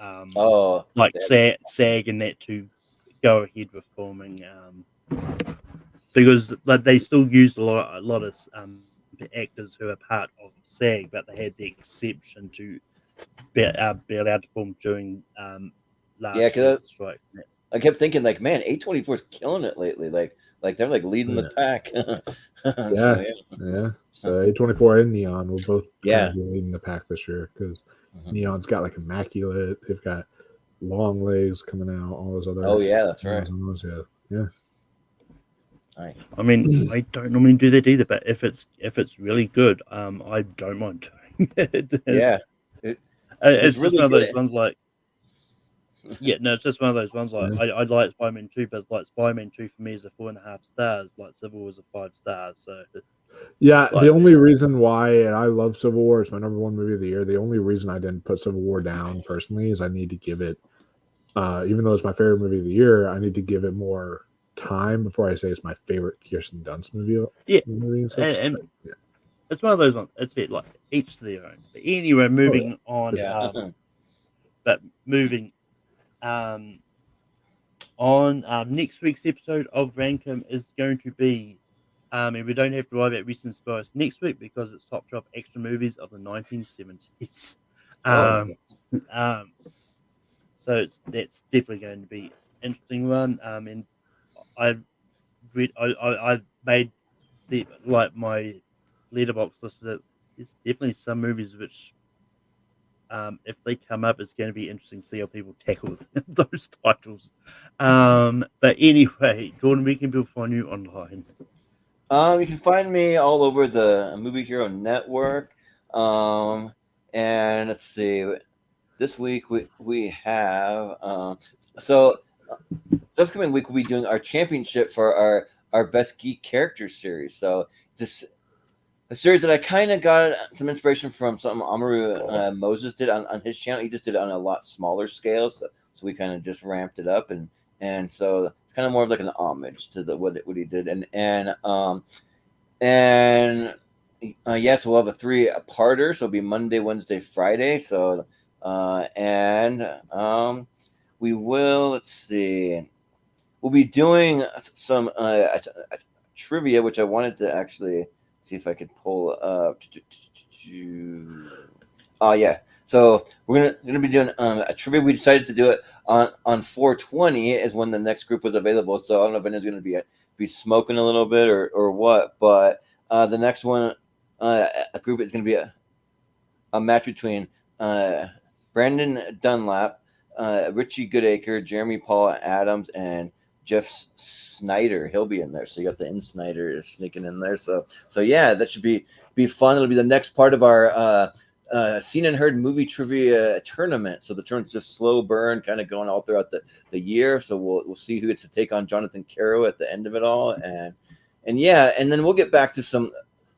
SAG and that to go ahead with filming because like they still used a lot of actors who are part of SAG, but they had the exception to be allowed to film during last year's strike. I kept thinking like, man, A24 is killing it lately. Like they're like leading the pack. So A24 and Neon will both kind of be leading the pack this year, because Neon's got like Immaculate. They've got Long Legs coming out. All those other. Oh yeah, that's right. Yeah. Nice. I mean, I don't normally do that either, but if it's really good, I don't mind doing it. Yeah. It's really one of those ones like. Yeah, no, it's just one of those ones like I like Spider-Man 2, but like Spider-Man 2 for me is a 4.5 stars. Like Civil War was a 5 stars. So yeah, the only reason why, and I love Civil War, it's my number 1 movie of the year. The only reason I didn't put Civil War down personally is I need to give it, even though it's my favorite movie of the year, I need to give it more time before I say it's my favorite Kirsten Dunst movie. And it's one of those ones. It's like each to their own. But anyway, moving on. But moving. On next week's episode of Rankum is going to be, and we don't have to worry about recent bias next week because it's top 12 extra movies of the 1970s. So that's definitely going to be an interesting one. And I've made my letterbox list that there's definitely some movies which. If they come up, it's going to be interesting to see how people tackle those titles. But anyway, Jordan, where can people find you online? You can find me all over the Movie Hero Network. And let's see, this week we have so this upcoming week we'll be doing our championship for our best geek character series. So this. A series that I kind of got some inspiration from something Amaru Moses did on his channel. He just did it on a lot smaller scale, so we kind of just ramped it up, and so it's kind of more of like an homage to what he did, yes, we'll have a 3-parter, so it'll be Monday, Wednesday, Friday. So we will. Let's see, we'll be doing some trivia, which I wanted to actually. See if I could pull up. Oh yeah. So we're gonna be doing a trivia. We decided to do it on 420 is when the next group was available. So I don't know if anyone's gonna be smoking a little bit or what. But the next one a group. It's going to be a match between Brandon Dunlap, Richie Goodacre, Jeremy Paul Adams, and Jeff Snyder. He'll be in there. So you got the In Snyder sneaking in there. So yeah, that should be fun. It'll be the next part of our seen and heard movie trivia tournament. So the tournament's just slow burn, kind of going all throughout the year. So we'll see who gets to take on Jonathan Caro at the end of it all. And yeah, and then we'll get back to some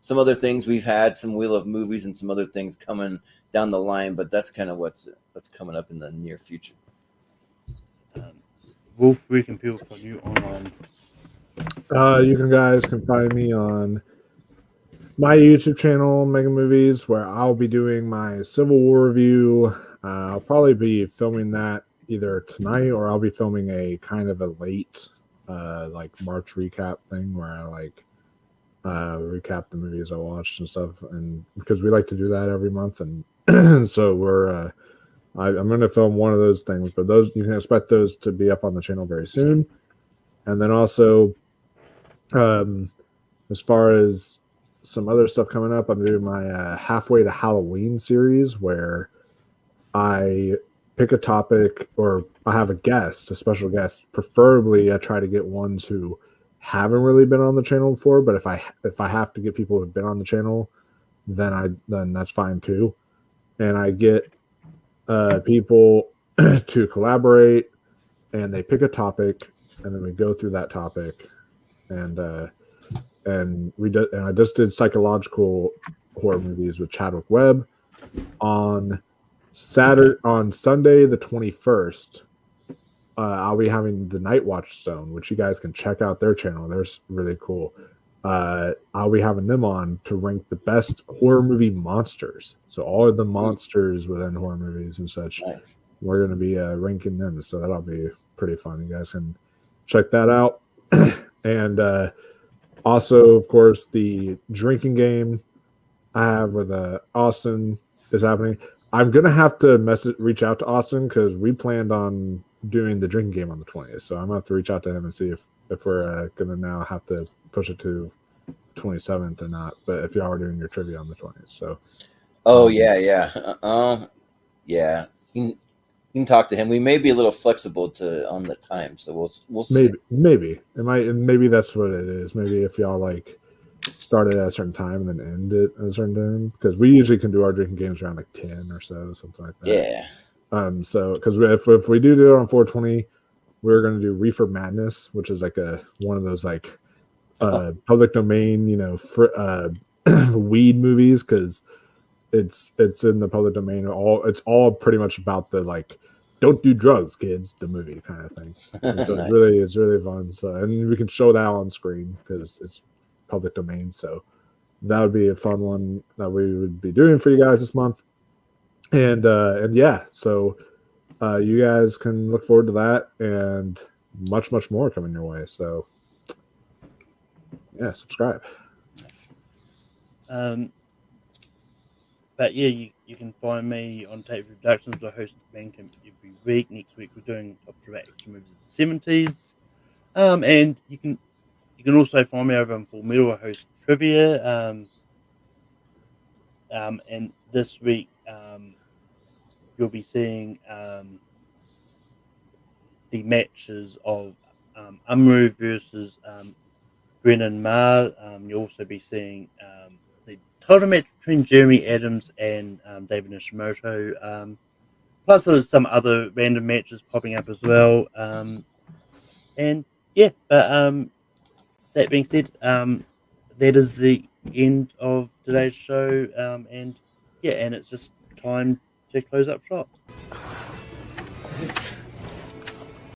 other things. We've had some Wheel of Movies and some other things coming down the line, but that's kind of what's coming up in the near future. Wolf, where can people find you online? You guys can find me on my YouTube channel, Mega Movies, where I'll be doing my Civil War review. I'll probably be filming that either tonight, or I'll be filming a kind of a late like March recap thing where I recap the movies I watched and stuff, and because we like to do that every month, and so we're I'm going to film one of those things, but those you can expect those to be up on the channel very soon. And then also, as far as some other stuff coming up, I'm doing my Halfway to Halloween series where I pick a topic, or I have a special guest. Preferably, I try to get ones who haven't really been on the channel before. But if I have to get people who've been on the channel, then that's fine too. And I get people to collaborate, and they pick a topic, and then we go through that topic, and I just did psychological horror movies with Chadwick Webb on Sunday the 21st. I'll be having the Night Watch Zone, which you guys can check out their channel. They're really cool. I'll be having them on to rank the best horror movie monsters. So all of the monsters within horror movies and such. Nice. We're going to be ranking them. So that'll be pretty fun. You guys can check that out. And also, of course, the drinking game I have with Austin is happening. I'm going to have to reach out to Austin because we planned on doing the drinking game on the 20th. So I'm going to have to reach out to him and see if we're going to now have to push it to 27th or not. But if y'all are doing your trivia on the 20th. So. Oh, yeah. Yeah. You can talk to him. We may be a little flexible on the time, so we'll see. Maybe maybe that's what it is. Maybe if y'all start it at a certain time and then end it at a certain time, because we usually can do our drinking games around 10 or so, something like that. Yeah. So because if we do it on 420, we're going to do Reefer Madness, which is one of those public domain, weed movies, because it's in the public domain. It's all pretty much about the don't do drugs, kids, the movie kind of thing. And so Nice. it's really fun. So, and we can show that on screen because it's public domain. So that would be a fun one that we would be doing for you guys this month. And yeah, so you guys can look forward to that and much, much more coming your way. So yeah, subscribe. But yeah, you can find me on Tape Productions. I host Bandcamp every week. Next week we're doing top dramatic action movies of the 70s. And you can also find me over on Full Metal. I host trivia. And this week you'll be seeing the matches of Umru versus Brennan Marr. You'll also be seeing the title match between Jeremy Adams and David Nishimoto. Plus there's some other random matches popping up as well. And yeah, but that being said, that is the end of today's show. And yeah, and it's just time to close up shop.